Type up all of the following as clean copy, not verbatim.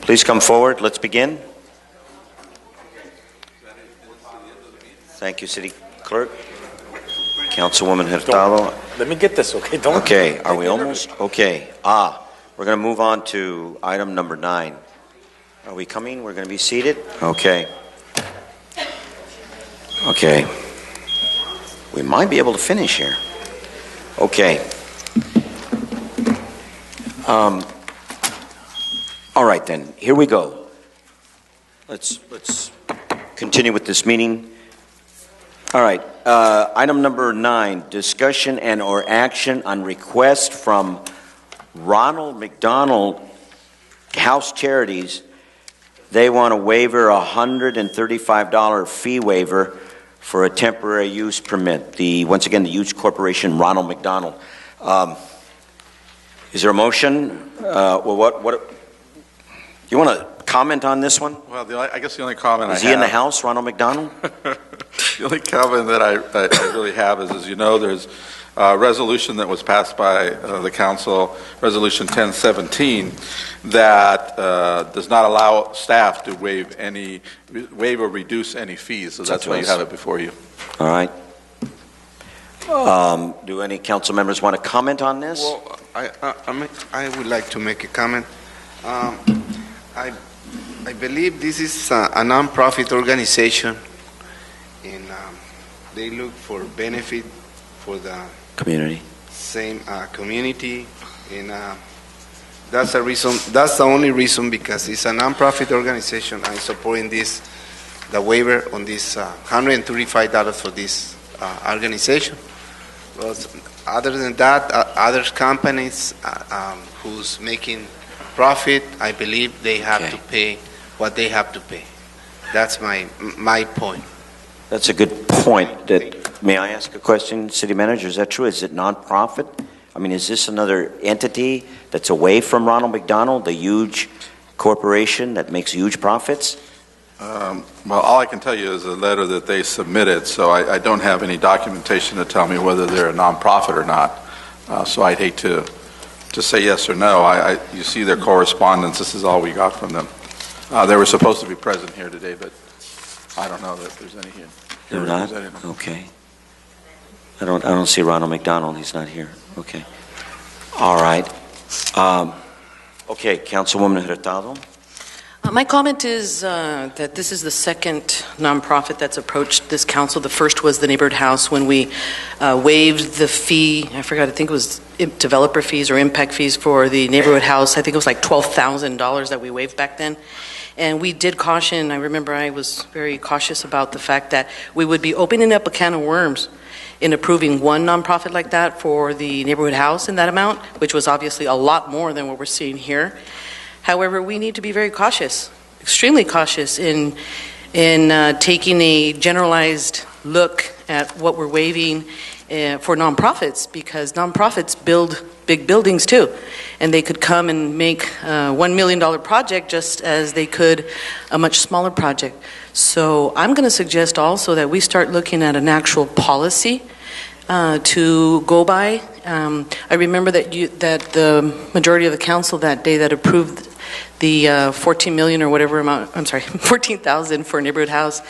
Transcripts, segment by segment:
Please come forward. Let's begin. Thank you, City Clerk. Councilwoman Hurtado. Let me get this, okay? Don't. Okay, are we almost? Okay. We're going to move on to item number 9. Are we coming? We're going to be seated? Okay. Okay. We might be able to finish here. Okay. All right then, here we go. Let's continue with this meeting. All right, item number 9, discussion and or action on request from Ronald McDonald House Charities. They want a waiver, $135 fee waiver for a temporary use permit. Once again, the huge corporation, Ronald McDonald. Is there a motion? What? You want to comment on this one? Well, I guess the only comment is he in the house, Ronald McDonald? The only comment that I really have is, as you know, there's a resolution that was passed by the council, Resolution 1017, that does not allow staff to waive or reduce any fees. So that's why you have it before you. All right. Do any council members want to comment on this? Well, I would like to make a comment. I believe this is a non-profit organization, and they look for benefit for the community. Same community, and that's the reason. That's the only reason, because it's a non-profit organization. I'm supporting the waiver on this $135 for this organization. Well, other than that, other companies who's making profit, I believe they have to pay what they have to pay. That's my point. That's a good point. May I ask a question, City Manager? Is that true? Is it non-profit? I mean, is this another entity that's away from Ronald McDonald, the huge corporation that makes huge profits? Well, all I can tell you is the letter that they submitted, so I don't have any documentation to tell me whether they're a non-profit or not. So I'd hate to say yes or no. You see their correspondence. This is all we got from them. They were supposed to be present here today, but I don't know that there's any here. They're not? Okay. I don't see Ronald McDonald. He's not here. Okay. All right. Okay, Councilwoman Hurtado. My comment is that this is the second nonprofit that's approached this council. The first was the Neighborhood House, when we waived the fee. I forgot, I think it was developer fees or impact fees for the Neighborhood House. I think it was like $12,000 that we waived back then. And we did caution, I remember I was very cautious about the fact that we would be opening up a can of worms in approving one nonprofit like that for the Neighborhood House in that amount, which was obviously a lot more than what we're seeing here. However, we need to be very cautious, extremely cautious in taking a generalized look at what we're waiving for nonprofits, because nonprofits build big buildings too, and they could come and make a $1 million project just as they could a much smaller project. So I'm going to suggest also that we start looking at an actual policy to go by. I remember that the majority of the council that day that approved the 14 million or whatever amount, I'm sorry, 14,000 for Neighborhood House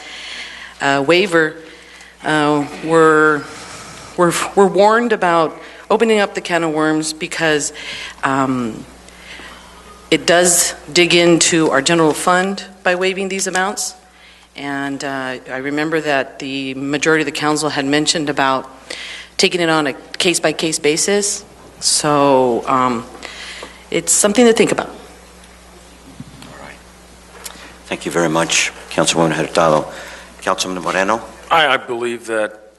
waiver, were warned about opening up the can of worms, because it does dig into our general fund by waiving these amounts. And I remember that the majority of the council had mentioned about taking it on a case-by-case basis. So it's something to think about. All right. Thank you very much, Councilwoman Hurtado. Councilman Moreno? I believe that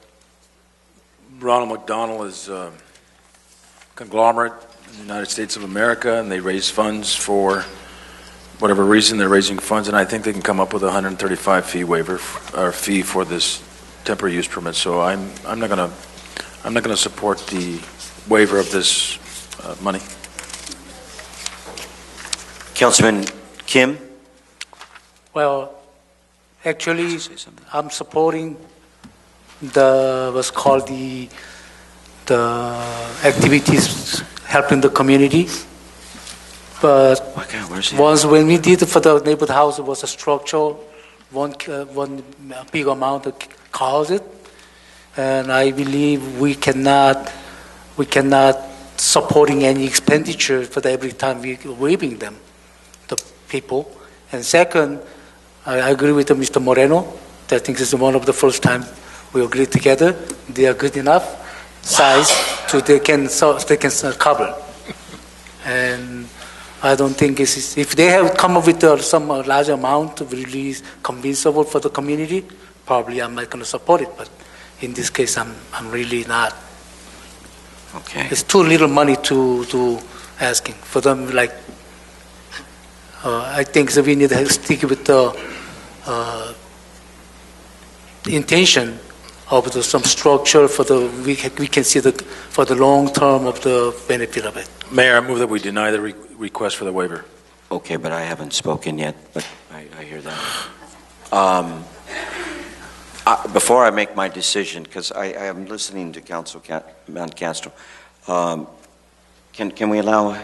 Ronald McDonald is a conglomerate in the United States of America, and they raise funds for whatever reason they're raising funds, and I think they can come up with a $135 fee waiver or fee for this temporary use permit. So I'm not going to support the waiver of this money. Councilman Kim? Well, actually, I'm supporting what's called the activities helping the community. But Okay, where's he? once when we did for the neighborhood house, it was a structural, one big amount that caused it. And I believe we cannot supporting any expenditure for every time we waiving them, the people. And second, I agree with Mr. Moreno. I think this is one of the first time we agree together. They are good enough size so they can cover. And I don't think if they have come up with some large amount to release convincible for the community, probably I'm not going to support it. But in this case, I'm really not. Okay. It's too little money to asking for them. Like I think that we need to stick with the intention of some structure for we can see for the long term of the benefit of it. Mayor, I move that we deny the request for the waiver. Okay, but I haven't spoken yet, but I hear that. Before I make my decision, because I am listening to Councilman Castro, can we allow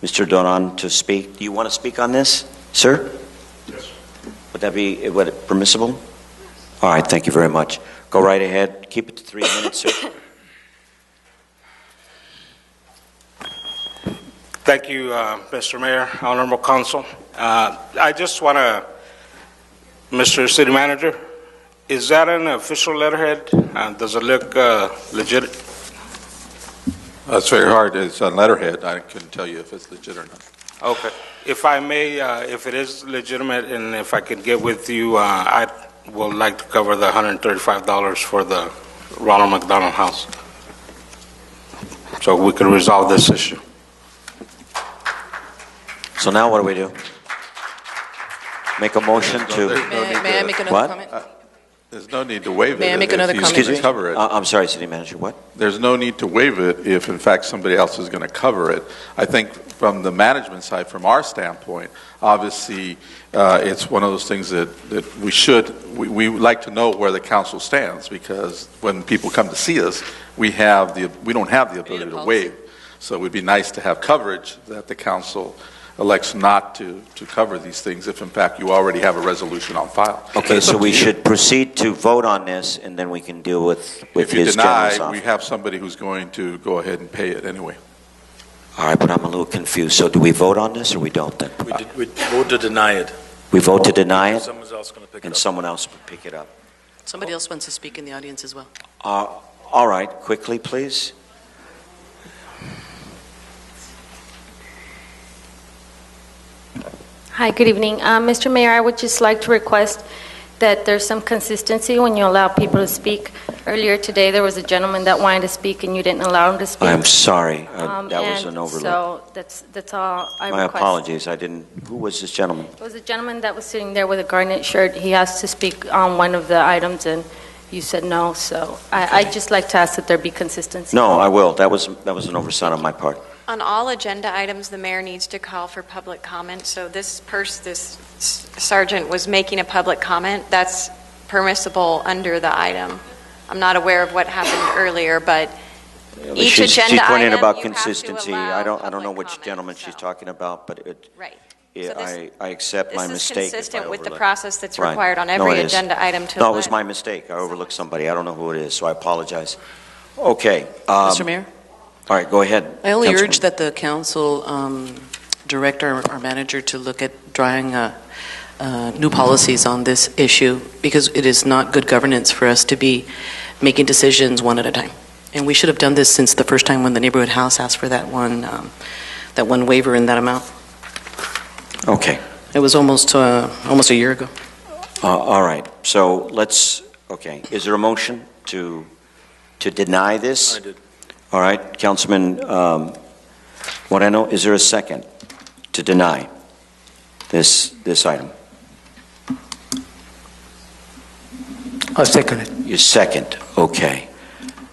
Mr. Doran to speak? Do you want to speak on this, sir? Yes. Would that be permissible? All right, thank you very much. Go right ahead. Keep it to 3 minutes, sir. Thank you, Mr. Mayor, Honorable Council. I just want to, Mr. City Manager, is that an official letterhead? Does it look legit? It's very hard. It's on letterhead. I couldn't tell you if it's legit or not. Okay. If I may, if it is legitimate and if I could get with you, I would like to cover the $135 for the Ronald McDonald House, so we can resolve this issue. So now what do? Make a motion to... May I make another What? comment? There's no need to waive it. May I make another comment? Excuse me? Cover it. I'm sorry, City Manager, what? There's no need to waive it if, in fact, somebody else is going to cover it. I think from the management side, from our standpoint, obviously, it's one of those things that we like to know where the council stands, because when people come to see us, we don't have the ability to waive. So it would be nice to have coverage that the council elects not to cover these things if, in fact, you already have a resolution on file. Okay, so we should proceed to vote on this, and then we can deal with If you his general's deny, we office. have somebody who's going to go ahead and pay it anyway. All right, but I'm a little confused. So do we vote on this, or we don't then? We vote to deny it. We vote to deny it, Someone else going to pick it and up. someone else will pick it up. Somebody else wants to speak in the audience as well. All right, quickly, please. Hi, good evening. Mr. Mayor, I would just like to request that there's some consistency when you allow people to speak. Earlier today, there was a gentleman that wanted to speak and you didn't allow him to speak. I'm sorry, that was an And overlook. So that's all I My request. apologies, who was this gentleman? It was a gentleman that was sitting there with a garnet shirt. He has to speak on one of the items and you said no, so I'd just like to ask that there be consistency. No, I will. That was an oversight on my part. On all agenda items, the mayor needs to call for public comment. So this sergeant was making a public comment. That's permissible under the item. I'm not aware of what happened earlier, but each She's agenda pointing item, about you have to consistency. allow I don't know public which comment, gentleman she's so. talking about, but Right. yeah, So this- I accept my This is mistake. if I consistent with the overlooked. process that's Right. required on No, every it is. agenda item to No, it was elect. my mistake. I overlooked somebody. I don't know who it is, so I apologize. Okay. Mr. Mayor? All right, go ahead. I only Councilman. urge that the council direct our manager to look at drawing new policies on this issue, because it is not good governance for us to be making decisions one at a time. And we should have done this since the first time when the neighborhood house asked for that one waiver in that amount. Okay. It was almost a year ago. All right. So okay. Is there a motion to deny this? I did. All right. Councilman Moreno, is there a second to deny this item? I'll second it. You second. Okay.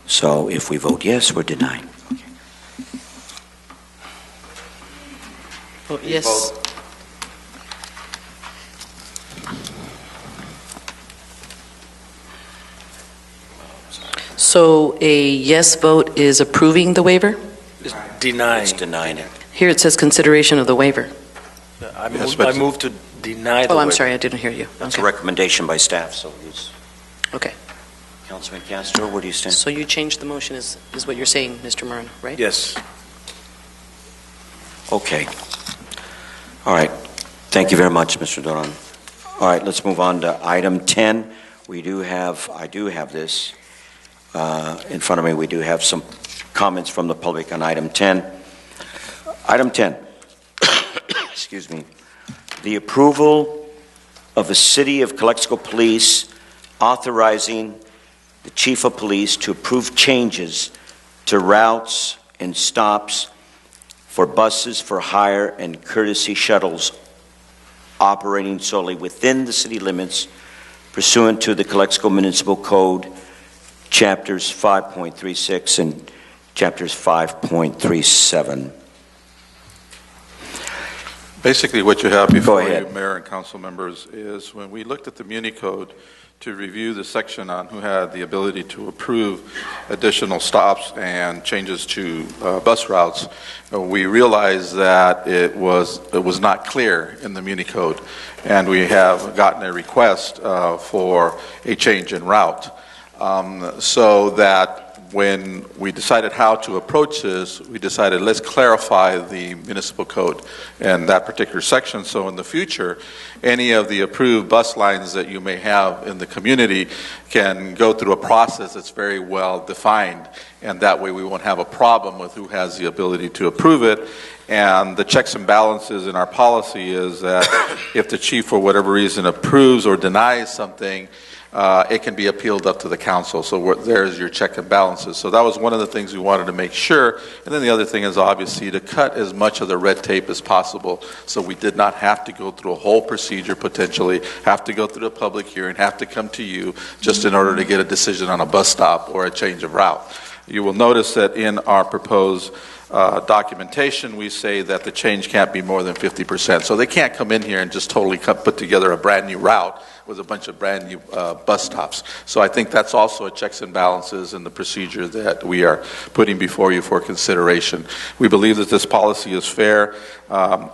So if we vote yes, we're denying. Okay. Vote yes. So a yes vote is approving the waiver? Denying. It's denying it. Here it says consideration of the waiver. I Yes, move, but- I move to deny the Oh, I'm waiver. sorry, I didn't hear you. That's Okay. a recommendation by staff, so it's... Okay. Councilman Castro, where do you stand? So you changed the motion, is what you're saying, Mr. Moreno, right? Yes. Okay. All right. Thank you very much, Mr. Duran. All right, let's move on to item 10. I do have this in front of me. We do have some comments from the public on item 10. Item 10, excuse me, the approval of the City of Calexico Police authorizing the Chief of Police to approve changes to routes and stops for buses for hire and courtesy shuttles operating solely within the city limits pursuant to the Calexico Municipal Code, Chapters 5.36 and Chapters 5.37. Basically, what you have before you, ahead. Mayor and council members, is when we looked at the Muni Code to review the section on who had the ability to approve additional stops and changes to bus routes, we realized that it was not clear in the Muni Code, and we have gotten a request for a change in route, so that when we decided how to approach this, we decided let's clarify the municipal code and that particular section, so in the future, any of the approved bus lines that you may have in the community can go through a process that's very well defined, and that way we won't have a problem with who has the ability to approve it. And the checks and balances in our policy is that if the chief for whatever reason approves or denies something, it can be appealed up to the council. So there's your check and balances. So that was one of the things we wanted to make sure. And then the other thing is obviously to cut as much of the red tape as possible, so we did not have to go through a whole procedure potentially, have to go through a public hearing, have to come to you just in order to get a decision on a bus stop or a change of route. You will notice that in our proposed documentation, we say that the change can't be more than 50%. So they can't come in here and just totally put together a brand new route with a bunch of brand new bus stops. So I think that's also a checks and balances in the procedure that we are putting before you for consideration. We believe that this policy is fair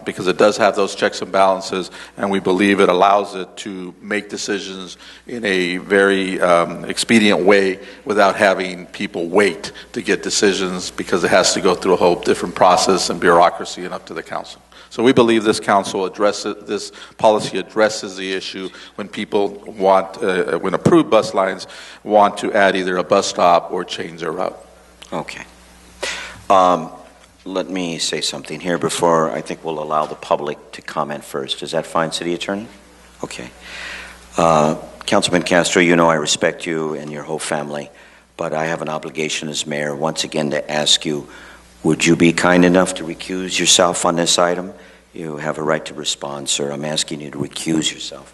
because it does have those checks and balances, and we believe it allows it to make decisions in a very expedient way without having people wait to get decisions, because it has to go through a whole different process and bureaucracy and up to the council. So we believe this this policy addresses the issue when people want, when approved bus lines want to add either a bus stop or change their route. Okay. Let me say something here before I think we'll allow the public to comment first. Is that fine, City Attorney? Okay. Councilman Castro, you know I respect you and your whole family, but I have an obligation as mayor once again to ask you, would you be kind enough to recuse yourself on this item? You have a right to respond, sir. I'm asking you to recuse yourself.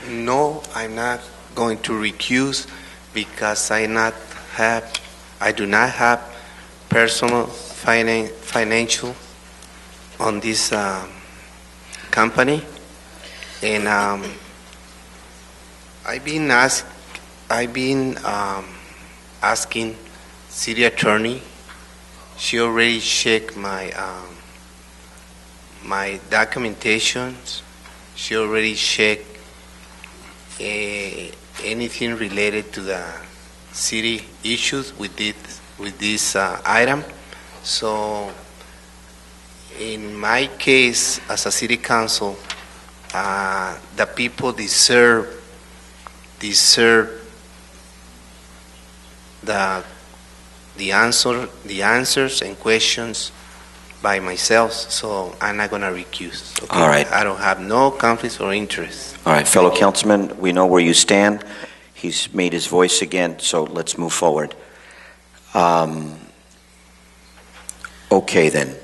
No, I'm not going to recuse because I do not have personal financial on this company, and I've been asking city attorney. She already checked my my documentations. She already checked anything related to the city issues with this item. So in my case, as a city council, the people deserve the answers and questions by myself, so I'm not going to recuse. Okay? All right. I don't have no conflicts or interest. All right, fellow councilmen, we know where you stand. He's made his voice again, so let's move forward. Okay then.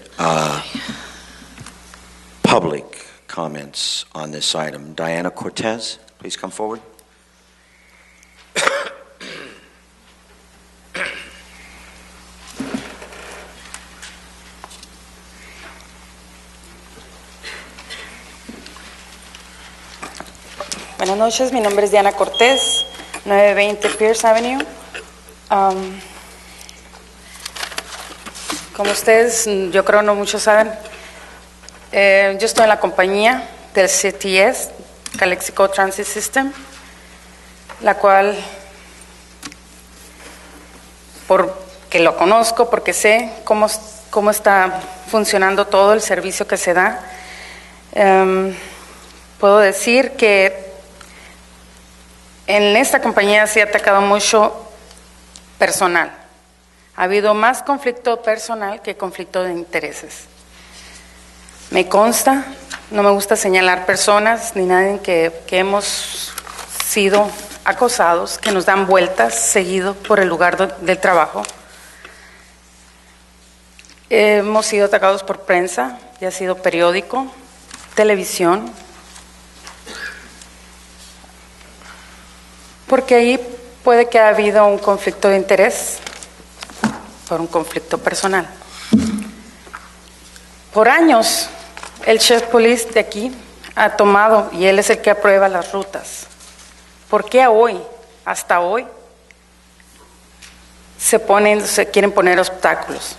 Public comments on this item. Diana Cortez, please come forward. Buenas noches, mi nombre es Diana Cortés, 920 Pierce Avenue. Como ustedes, yo creo no muchos saben, yo estoy en la compañía del CTS, Calexico Transit System, la cual, porque lo conozco, porque sé cómo está funcionando todo el servicio que se da, puedo decir que en esta compañía se ha atacado mucho personal. Ha habido más conflicto personal que conflicto de intereses. Me consta, no me gusta señalar personas ni nadie que hemos sido acosados, que nos dan vueltas seguido por el lugar del trabajo. Hemos sido atacados por prensa, ya ha sido periódico, televisión, porque ahí puede que haya habido un conflicto de interés por un conflicto personal. Por años, el chef police de aquí ha tomado, y él es el que aprueba las rutas. ¿Por qué hoy, hasta hoy, se quieren poner obstáculos?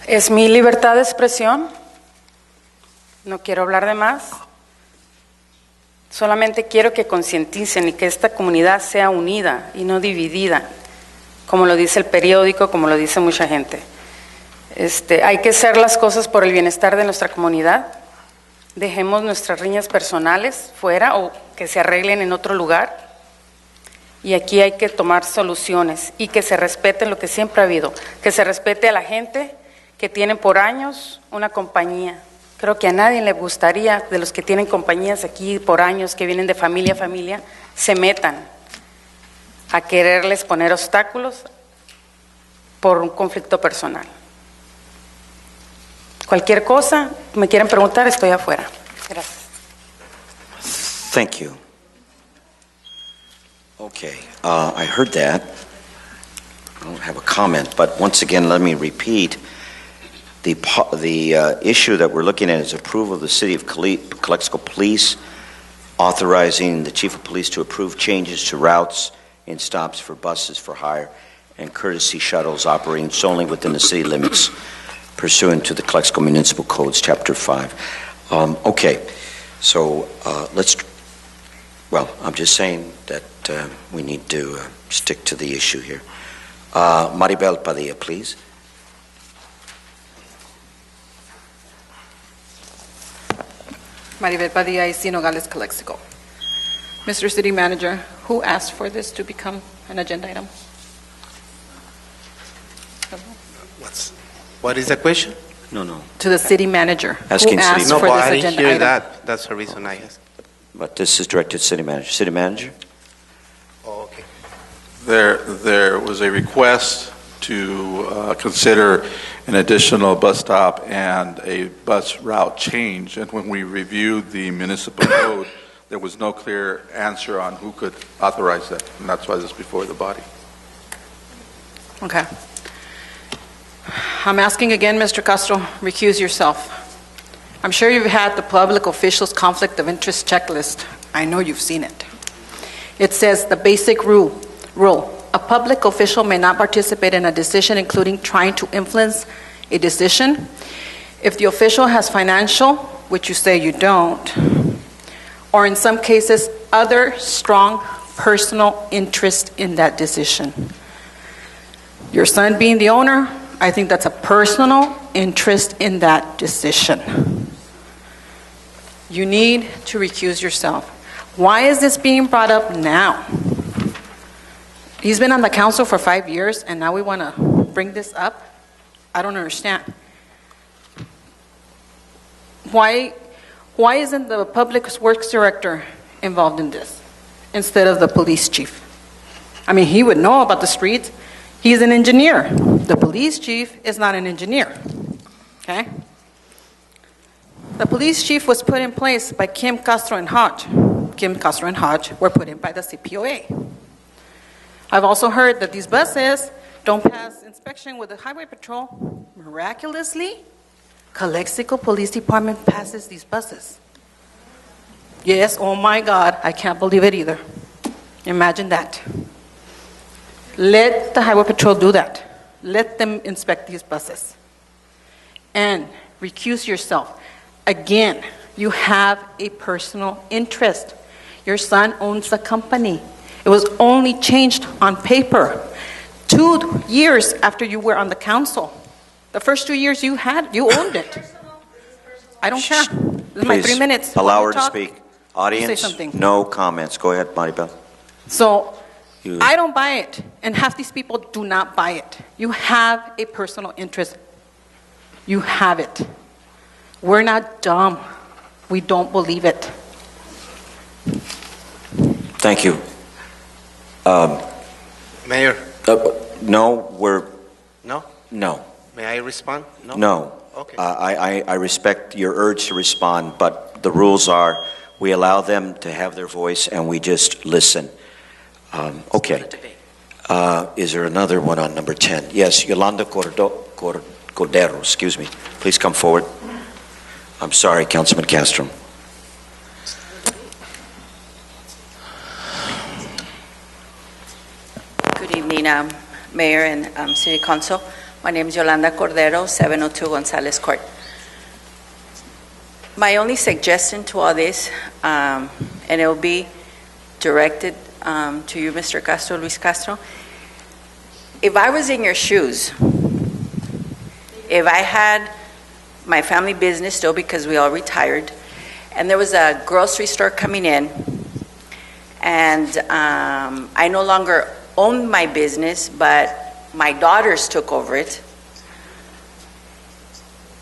Es mi libertad de expresión, no quiero hablar de más, solamente quiero que concienticen y que esta comunidad sea unida y no dividida, como lo dice el periódico, como lo dice mucha gente. Hay que hacer las cosas por el bienestar de nuestra comunidad, dejemos nuestras riñas personales fuera o que se arreglen en otro lugar, y aquí hay que tomar soluciones y que se respete lo que siempre ha habido, que se respete a la gente que tienen por años una compañía. Creo que a nadie le gustaría, de los que tienen compañías aquí por años, que vienen de familia a familia, se metan a quererles poner obstáculos por un conflicto personal. Cualquier cosa, me quieren preguntar, estoy afuera. Gracias. Thank you. Okay, I heard that. I don't have a comment, but once again, let me repeat. The issue that we're looking at is approval of the City of Calexico Police authorizing the Chief of Police to approve changes to routes and stops for buses for hire and courtesy shuttles operating solely within the city limits pursuant to the Calexico Municipal Codes, Chapter 5. Okay, so I'm just saying that we need to stick to the issue here. Maribel Padilla, please. Maribel Padilla, Ici Nogales, Calexico. Mr. City Manager, who asked for this to become an agenda item? What is the question? No. To the City Manager. Asking who city asked No, for but this I didn't agenda hear item? that. That's the reason I asked. But this is directed to City Manager. City Manager? Oh, okay. There was a request to consider an additional bus stop and a bus route change, and when we reviewed the municipal code, there was no clear answer on who could authorize that, and that's why this is before the body. Okay. I'm asking again, Mr. Castro, recuse yourself. I'm sure you've had the public officials conflict of interest checklist. I know you've seen it. It says the basic rule, a public official may not participate in a decision including trying to influence a decision if the official has financial, which you say you don't, or in some cases, other strong personal interest in that decision. Your son being the owner, I think that's a personal interest in that decision. You need to recuse yourself. Why is this being brought up now? He's been on the council for 5 years, and now we want to bring this up? I don't understand. Why isn't the Public Works Director involved in this instead of the police chief? I mean, he would know about the streets. He's an engineer. The police chief is not an engineer, okay? The police chief was put in place by Kim Castro and Hodge. Kim Castro and Hodge were put in by the CPOA. I've also heard that these buses don't pass inspection with the highway patrol. Miraculously, Calexico Police Department passes these buses. Yes, oh my God, I can't believe it either. Imagine that. Let the Highway Patrol do that. Let them inspect these buses. And recuse yourself. Again, you have a personal interest. Your son owns the company. It was only changed on paper 2 years after you were on the council. The first 2 years you owned it. I don't care. This is my 3 minutes. Allow When her you to talk, speak. you say Audience, something. no comments. Go ahead, Maribel. So You- I don't buy it, and half these people do not buy it. You have a personal interest. You have it. We're not dumb. We don't believe it. Thank you. Mayor, No, no? no. May I respond? No. Okay. I respect your urge to respond, but the rules are we allow them to have their voice and we just listen. Okay. Is there another one on number 10? Yes, Yolanda Cordero, excuse me. Please come forward. I'm sorry, Councilman Castro. Good evening, Mayor and City Council. My name is Yolanda Cordero, 702 Gonzalez Court. My only suggestion to all this, and it will be directed to you, Mr. Castro, Luis Castro. If I was in your shoes, if I had my family business still because we all retired, and there was a grocery store coming in, and I no longer owned my business, but my daughters took over it.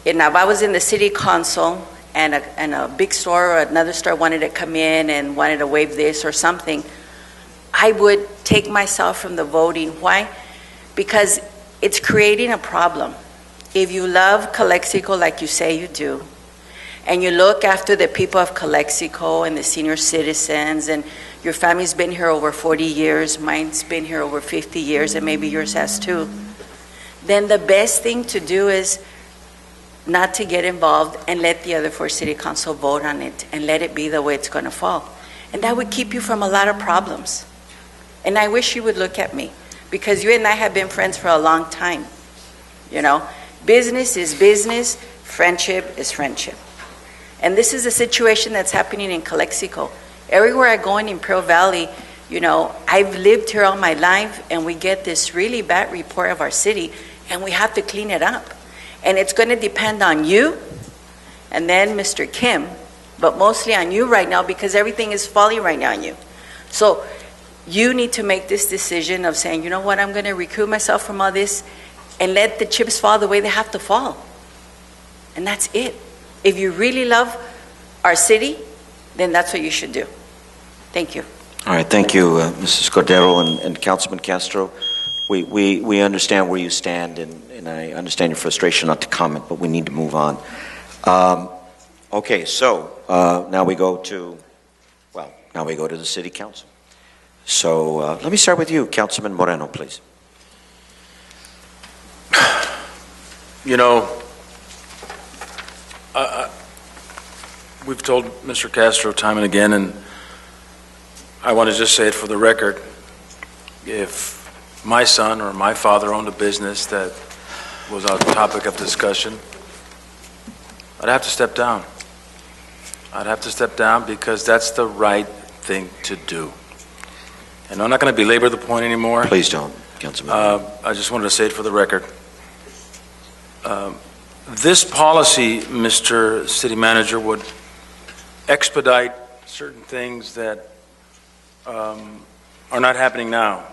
And if I was in the city council and a big store or another store wanted to come in and wanted to waive this or something, I would take myself from the voting. Why? Because it's creating a problem. If you love Calexico like you say you do, and you look after the people of Calexico and the senior citizens, and your family's been here over 40 years, mine's been here over 50 years, and maybe yours has too, then the best thing to do is not to get involved and let the other 4 city council vote on it and let it be the way it's going to fall. And that would keep you from a lot of problems. And I wish you would look at me, because you and I have been friends for a long time. You know, business is business, friendship is friendship. And this is a situation that's happening in Calexico. Everywhere I go in Imperial Valley, you know, I've lived here all my life, and we get this really bad report of our city, and we have to clean it up. And it's going to depend on you, and then Mr. Kim, but mostly on you right now, because everything is falling right now on you. So you need to make this decision of saying, you know what, I'm going to recruit myself from all this and let the chips fall the way they have to fall. And that's it. If you really love our city, then that's what you should do. Thank you. All right, thank you, Mrs. Cordero and Councilman Castro. We understand where you stand, and I understand your frustration not to comment, but we need to move on. Okay, so now we go to the City Council. So let me start with you, Councilman Moreno, please. You know, we've told Mr. Castro time and again, and I want to just say it for the record, if my son or my father owned a business that was a topic of discussion, I'd have to step down. I'd have to step down because that's the right thing to do. And I'm not going to belabor the point anymore. Please don't, Councilman. I just wanted to say it for the record. This policy, Mr. City Manager, would expedite certain things that are not happening now.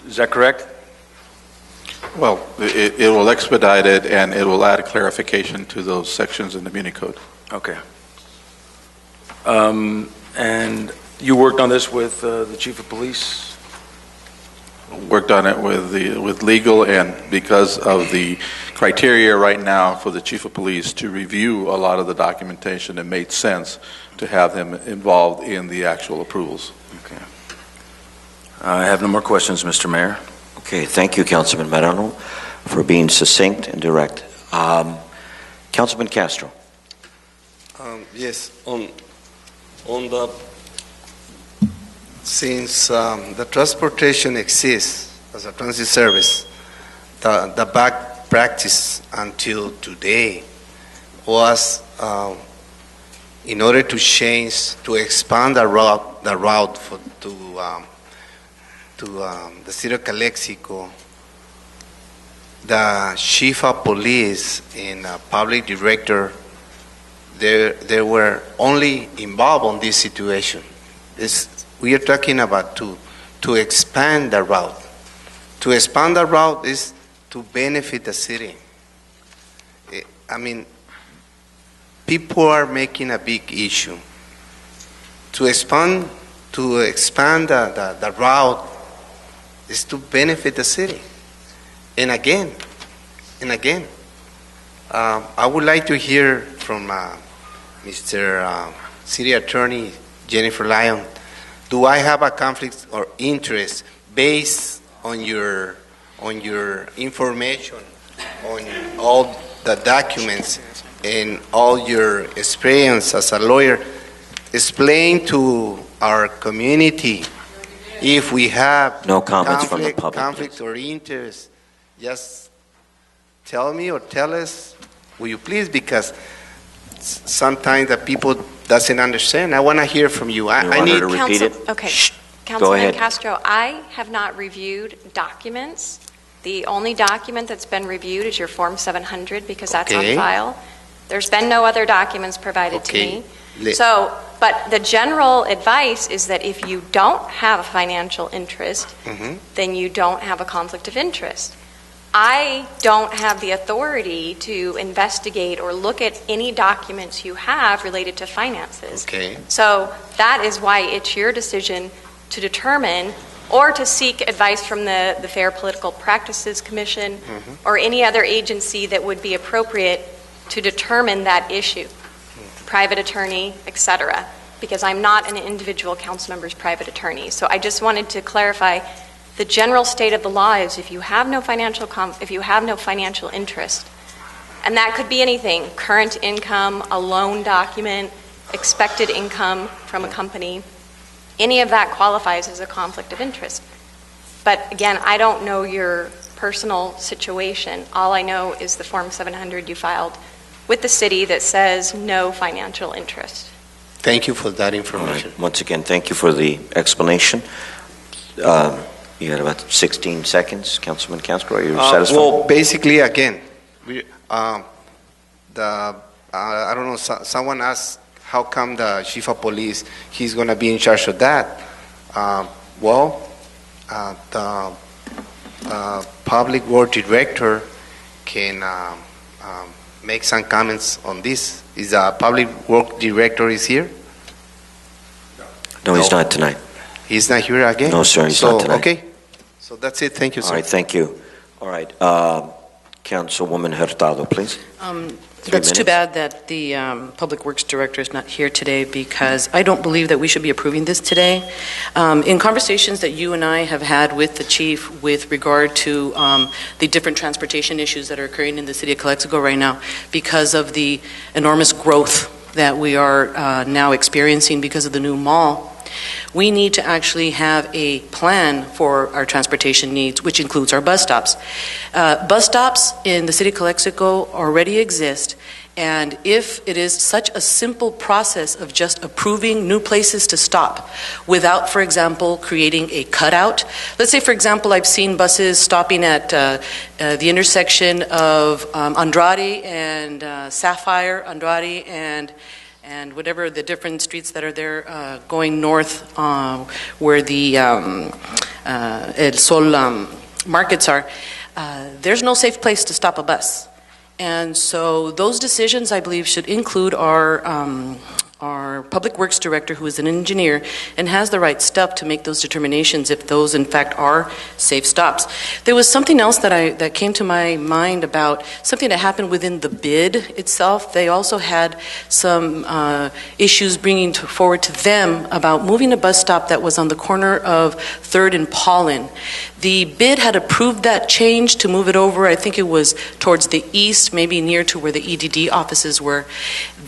Is that correct? Well, it will expedite it, and it will add clarification to those sections in the Muni Code. Okay. And you worked on this with the Chief of Police? Worked on it with legal, and because of the criteria right now for the Chief of Police to review a lot of the documentation, it made sense to have them involved in the actual approvals. Okay. I have no more questions, Mr. Mayor. Okay, thank you, Councilman Moreno, for being succinct and direct. Councilman Castro. Yes, On the, since the transportation exists as a transit service, the back practice until today was in order to change, to expand the route to the city of Calexico. The chief of police and public director, they were only involved on this situation. We are talking about to expand the route. To expand the route is to benefit the city. I mean, people are making a big issue. To expand the route is to benefit the city. And again, I would like to hear from Mr. City Attorney Jennifer Lyon. Do I have a conflict or interest based on your information, on all the documents, and all your experience as a lawyer? Explain to our community if we have No comments from the public, conflict or interest. Just tell me or tell us, will you please? Because sometimes the people doesn't understand. I want to hear from you. I need to repeat it? Okay. Go Councilman ahead. Castro, I have not reviewed documents. The only document that's been reviewed is your Form 700 because that's on Okay. file. There's been no other documents provided to Okay. me. But the general advice is that if you don't have a financial interest, Mhm. then you don't have a conflict of interest. I don't have the authority to investigate or look at any documents you have related to finances. Okay. So that is why it's your decision to determine or to seek advice from the Fair Political Practices Commission or any other agency that would be appropriate to determine that issue, private attorney, etc., because I'm not an individual council member's private attorney. So I just wanted to clarify the general state of the law is if you have no financial interest, and that could be anything, current income, a loan document, expected income from a company, any of that qualifies as a conflict of interest. But again, I don't know your personal situation. All I know is the Form 700 you filed with the city that says no financial interest. Thank you for that All information. right. Once again, thank you for the explanation. You had about 16 seconds, Councilman Castro. Are you satisfied? Well, basically, again, I don't know, someone asked how come the chief of police, he's going to be in charge of that. The public work director can make some comments on this. Is the public work director is here? No, he's not tonight. He's not here again? No, sir, he's not tonight. Okay, so that's it. Thank you, sir. All right, thank you. All right, Councilwoman Hurtado, please. That's too minutes. bad that the Public Works Director is not here today because I don't believe that we should be approving this today. In conversations that you and I have had with the chief with regard to the different transportation issues that are occurring in the city of Calexico right now because of the enormous growth that we are now experiencing because of the new mall, we need to actually have a plan for our transportation needs, which includes our bus stops. Bus stops in the city of Calexico already exist, and if it is such a simple process of just approving new places to stop without, for example, creating a cutout. Let's say, for example, I've seen buses stopping at the intersection of Andrade and Sapphire, Andrade and whatever the different streets that are there going north where the El Sol markets are, there's no safe place to stop a bus. And so those decisions, I believe, should include our Public Works Director, who is an engineer and has the right stuff to make those determinations if those, in fact, are safe stops. There was something else that came to my mind about something that happened within the bid itself. They also had some issues bringing forward to them about moving a bus stop that was on the corner of 3rd and Paulin. The bid had approved that change to move it over. I think it was towards the east, maybe near to where the EDD offices were.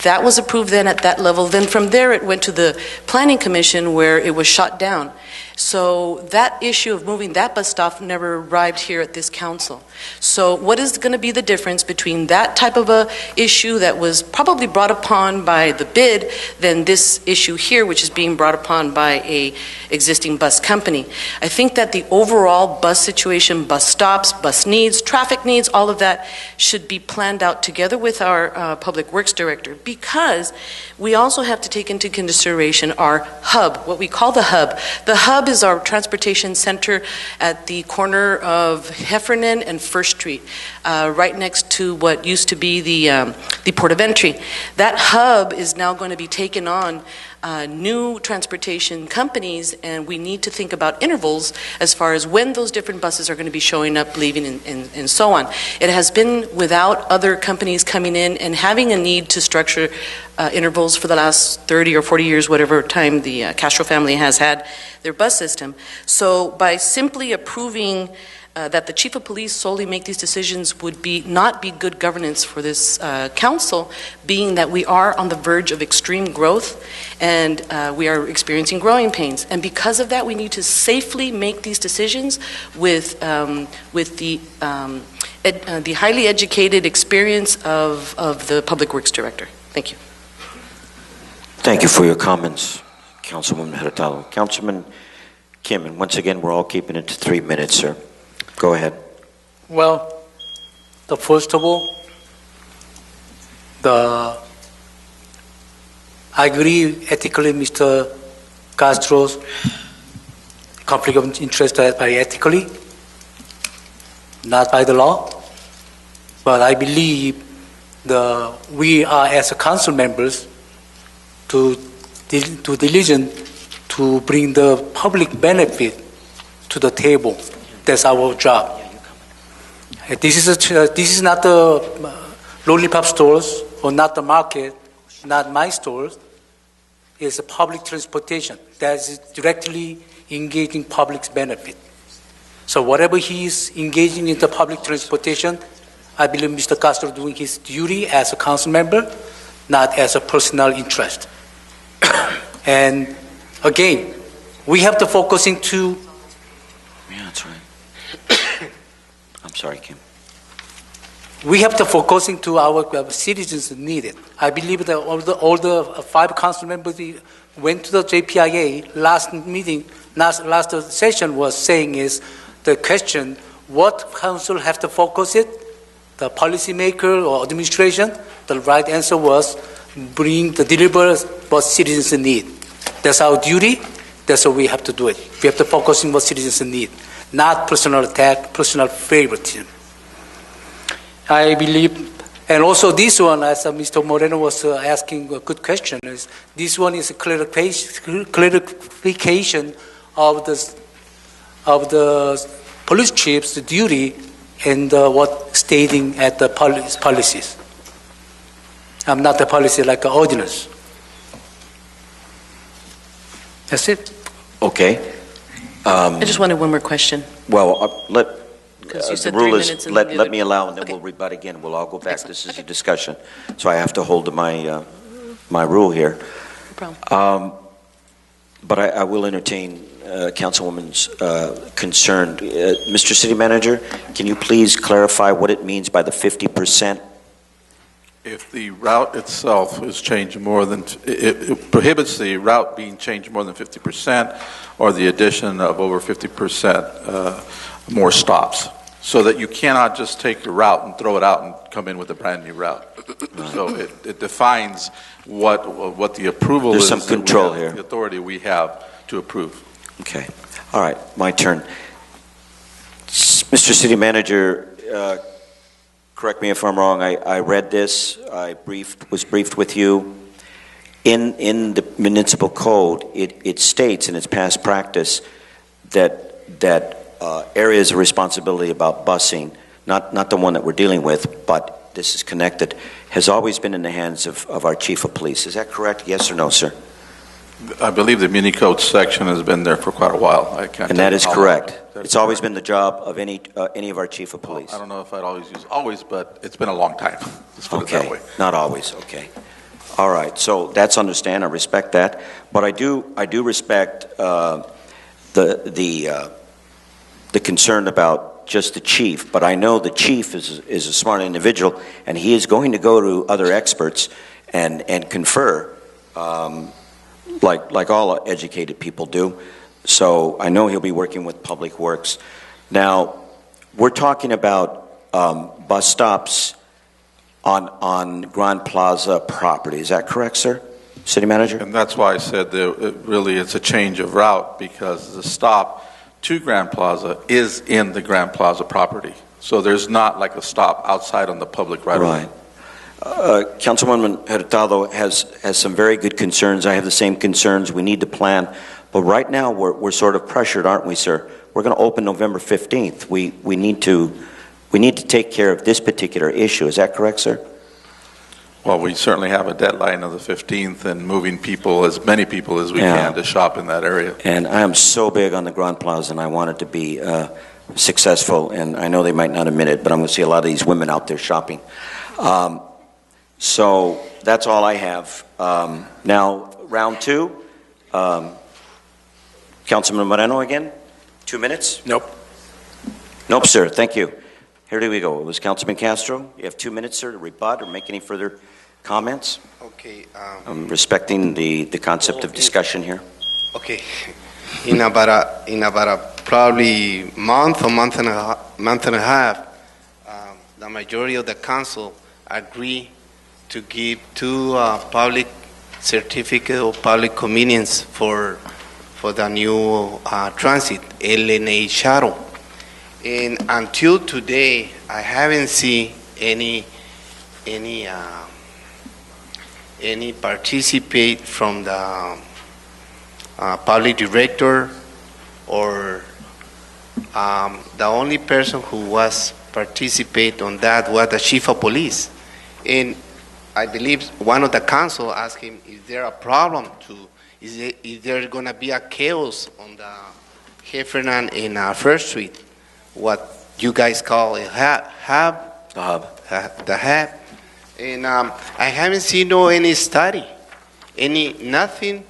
That was approved then at that level level. Then from there, it went to the Planning Commission where it was shot down. So that issue of moving that bus stop never arrived here at this council. So what is going to be the difference between that type of a issue that was probably brought upon by the bid than this issue here, which is being brought upon by a existing bus company? I think that the overall bus situation, bus stops, bus needs, traffic needs, all of that should be planned out together with our Public Works Director, because we also have to take into consideration our hub, what we call the hub. The hub is our transportation center at the corner of Heffernan and First Street, right next to what used to be the port of entry. That hub is now going to be taken on new transportation companies, and we need to think about intervals as far as when those different buses are going to be showing up, leaving, and so on. It has been without other companies coming in and having a need to structure intervals for the last 30 or 40 years, whatever time the Castro family has had their bus system. So by simply approving that the chief of police solely make these decisions would not be good governance for this council, being that we are on the verge of extreme growth and we are experiencing growing pains. And because of that, we need to safely make these decisions with the highly educated experience of the Public Works Director. Thank you. Thank you for your comments, Councilwoman Hurtado. Councilman Kim, and once again, we're all keeping it to 3 minutes, sir. Go ahead. Well, first of all, I agree ethically, Mr. Castro's conflict of interest by ethically, not by the law. But I believe we are, as a council members, to diligent to bring the public benefit to the table. That's our job. This is not the lollipop stores or not the market, not my stores. It's a public transportation that is directly engaging public's benefit. So whatever he is engaging in the public transportation, I believe Mr. Castro doing his duty as a council member, not as a personal interest. And again, we have to focus into. Yeah, that's right. I'm sorry, Kim. We have to focus into our citizens needed. I believe that all the 5 council members went to the JPIA last meeting, last session was saying is the question, what council have to focus it? The policymaker or administration? The right answer was deliver what citizens need. That's our duty. That's what we have to do it. We have to focus on what citizens need, not personal attack, personal favoritism. I believe, and also this one, as Mr. Moreno was asking a good question, is this one is a clarification of the police chief's duty and what stating at the policies. I'm not the policy like an ordinance. That's it. Okay. I just wanted one more question. Well, You said the rule 3 is minutes and let me allow, and then Okay. we'll rebut again. We'll all go back. Excellent. This is a discussion, so I have to hold to my my rule here. No problem. But I will entertain Councilwoman's concern. Mr. City Manager, can you please clarify what it means by the 50%? If the route itself is changed more than, it prohibits the route being changed more than 50%, or the addition of over 50% more stops, so that you cannot just take the route and throw it out and come in with a brand new route. So it defines what the approval is. There's some control here. The authority we have to approve. Okay. All right. My turn. Mr. City Manager, correct me if I'm wrong. I read this. I was briefed with you. In the municipal code, it states in its past practice that areas of responsibility about busing, not the one that we're dealing with, but this is connected, has always been in the hands of our chief of police. Is that correct? Yes or no, sir? I believe the muni code section has been there for quite a while. I can't. And that is correct. It's always been the job of any of our chief of police. I don't know if I'd always use always, but it's been a long time. Let's put it that way. Not always. Okay. All right, so that's understand. I respect that, but I do respect the concern about just the chief. But I know the chief is a smart individual, and he is going to go to other experts and confer, like all educated people do. So I know he'll be working with Public Works. Now, we're talking about bus stops on Grand Plaza property. Is that correct, sir? City Manager? And that's why I said that really it's a change of route, because the stop to Grand Plaza is in the Grand Plaza property. So there's not like a stop outside on the public right-of-way. Right. Councilwoman Hurtado has some very good concerns. I have the same concerns. We need to plan. But right now, we're sort of pressured, aren't we, sir? We're going to open November 15th. We need to take care of this particular issue. Is that correct, sir? Well, we certainly have a deadline of the 15th, and moving people, as many people as we can, to shop in that area. And I am so big on the Grand Plaza, and I want it to be successful. And I know they might not admit it, but I'm going to see a lot of these women out there shopping. So that's all I have. Now, round two. Councilman Moreno again? 2 minutes? Nope. Nope, sir. Thank you. Here we go. It was Councilman Castro. You have 2 minutes, sir, to rebut or make any further comments. Okay. I'm respecting the concept of discussion here. Okay. In about a probably month and a half, the majority of the council agree to give 2 public certificate of public convenience for the new transit LNA shuttle. And until today, I haven't seen any participate from the public director, or the only person who was participate on that was the chief of police. And I believe one of the council asked him, is there a problem is there going to be a chaos on the Heffernan in First Street? What you guys call a hub? The hub. The hub. And I haven't seen any study, nothing,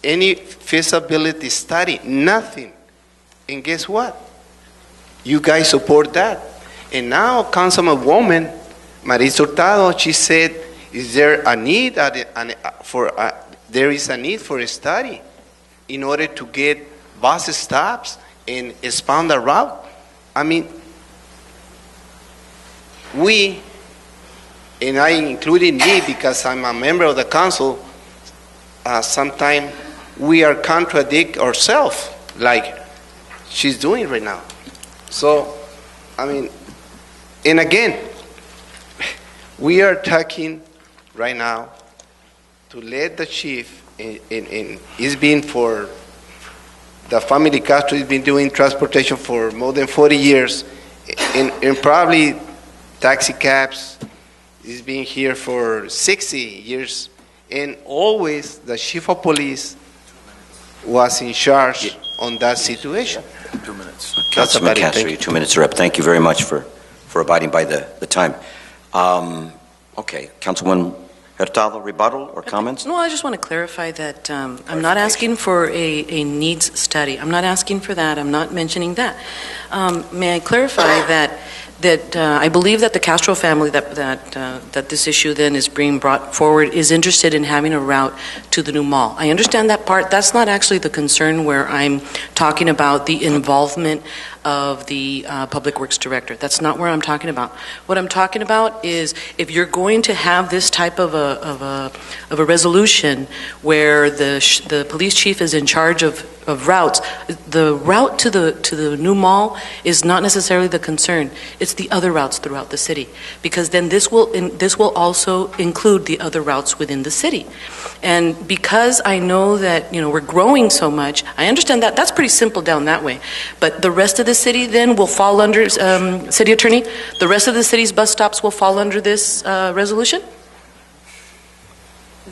any feasibility study, nothing. And guess what? You guys support that. And now Councilwoman Maris Hurtado, she said, is there a need there is a need for a study in order to get bus stops and expand the route? I mean, we, and I including me because I'm a member of the council, sometimes we are contradict ourselves like she's doing right now. So, I mean, and again, we are talking right now to let the chief, and it's been for the family Castro has been doing transportation for more than 40 years, and probably taxi cabs. He's been here for 60 years, and always the chief of police was in charge on that situation. 2 minutes. Councilman Castro, your 2 minutes are up. Thank you very much for abiding by the time. Okay, Councilman Hurtado, rebuttal or comments? No, I just want to clarify that I'm not asking for a needs study. I'm not asking for that. I'm not mentioning that. May I clarify that I believe that the Castro family, that this issue then is being brought forward, is interested in having a route to the new mall. I understand that part. That's not actually the concern where I'm talking about the involvement of the Public Works Director. That's not where I'm talking about. What I'm talking about is if you're going to have this type of a resolution where the police chief is in charge of routes, the route to the new mall is not necessarily the concern. It's the other routes throughout the city, because then this will also include the other routes within the city. And because I know that we're growing so much, I understand that that's pretty simple down that way. But the rest of the city then will fall under, City Attorney, the rest of the city's bus stops will fall under this resolution?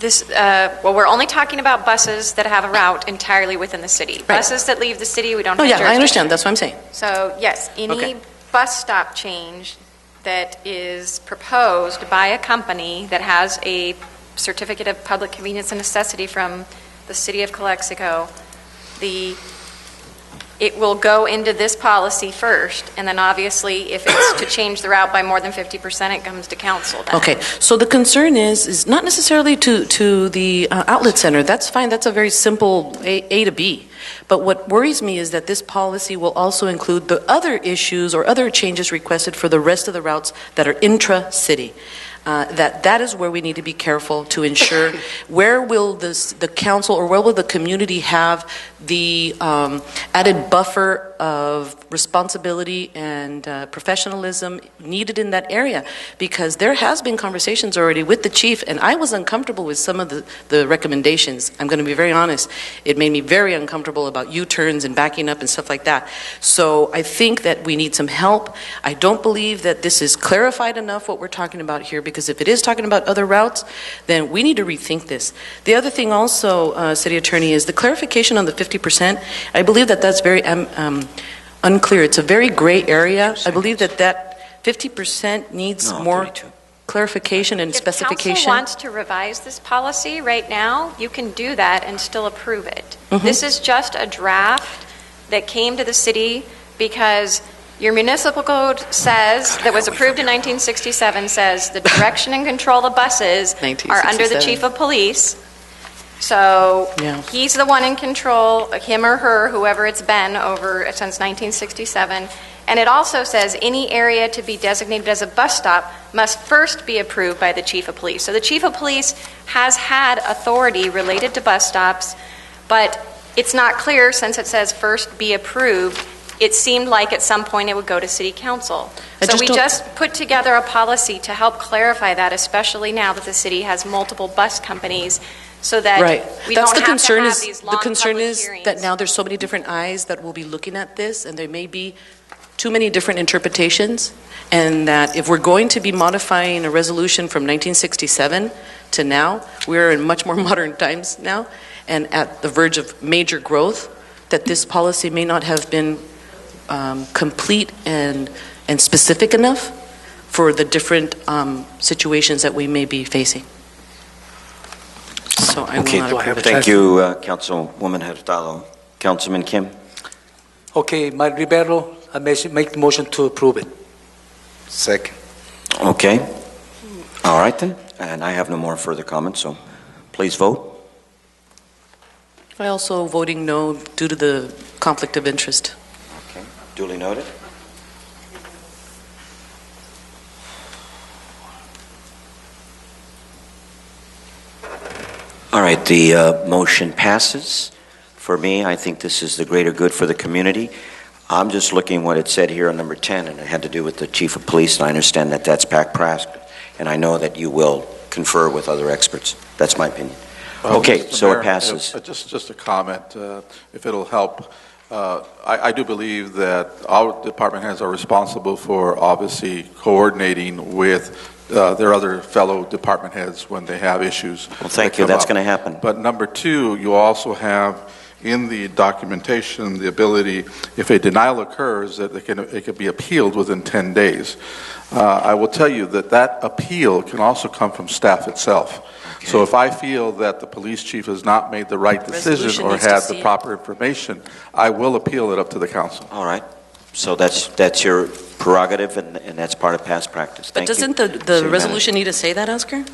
Well, we're only talking about buses that have a route entirely within the city. Right. Buses that leave the city, we don't have I understand. That's what I'm saying. So, yes, any bus stop change that is proposed by a company that has a certificate of public convenience and necessity from the city of Calexico, it will go into this policy first, and then obviously if it's to change the route by more than 50%, it comes to council then. Okay, so the concern is not necessarily to the outlet center. That's fine, that's a very simple A to B. But what worries me is that this policy will also include the other issues or other changes requested for the rest of the routes that are intra-city. That is where we need to be careful to ensure where will the council or where will the community have the added buffer of responsibility and professionalism needed in that area, because there has been conversations already with the chief, and I was uncomfortable with some of the recommendations. I'm going to be very honest. It made me very uncomfortable about U-turns and backing up and stuff like that. So I think that we need some help. I don't believe that this is clarified enough what we're talking about here, because if it is talking about other routes, then we need to rethink this. The other thing also, City Attorney, is the clarification on the 50%. I believe that that's very unclear. It's a very gray area. I believe that 50% needs more clarification and specification. If council wants to revise this policy right now, you can do that and still approve it. This is just a draft that came to the city because your municipal code says, that was approved in 1967, says the direction and control of buses are under the chief of police. So he's the one in control, him or her, whoever it's been over since 1967. And it also says any area to be designated as a bus stop must first be approved by the chief of police. So the chief of police has had authority related to bus stops, but it's not clear since it says first be approved. It seemed like at some point it would go to city council. So we just put together a policy to help clarify that, especially now that the city has multiple bus companies, so that we don't have to have these long The concern public is hearings. that now there's so many different eyes that will be looking at this, and there may be too many different interpretations, and that if we're going to be modifying a resolution from 1967 to now, we're in much more modern times now, and at the verge of major growth, that this policy may not have been complete and specific enough for the different situations that we may be facing. So I will not approve it. Thank you, Councilwoman Hurtado. Councilman Kim? Okay, my Rivero, I make the motion to approve it. Second. Okay. All right then. And I have no more further comments, so please vote. I also voting no due to the conflict of interest. Okay. Duly noted. All right, the motion passes. For me, I think this is the greater good for the community. I'm just looking what it said here on number 10, and it had to do with the chief of police, and I understand that that's back practice, and I know that you will confer with other experts. That's my opinion. Okay, Mr. so Mayor, it passes. Just a comment, if it'll help. I do believe that our department heads are responsible for obviously coordinating with their other fellow department heads when they have issues. Well, thank you. That's going to happen. But number two, you also have in the documentation the ability, if a denial occurs, that it can be appealed within 10 days. I will tell you that appeal can also come from staff itself. Okay. So if I feel that the police chief has not made the right decision or had the proper information, I will appeal it up to the council. All right. So that's your prerogative, and that's part of past practice. But doesn't the resolution need to say that, Oscar?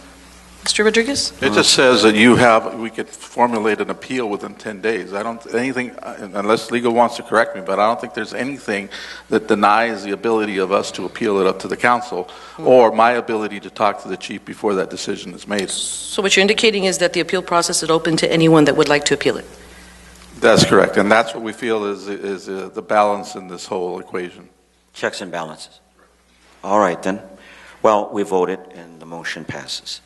Mr. Rodriguez? It just says that we could formulate an appeal within 10 days. I don't, anything, unless legal wants to correct me, but I don't think there's anything that denies the ability of us to appeal it up to the council or my ability to talk to the chief before that decision is made. So what you're indicating is that the appeal process is open to anyone that would like to appeal it? That's correct, and that's what we feel is the balance in this whole equation. Checks and balances. All right, then. Well, we voted, and the motion passes.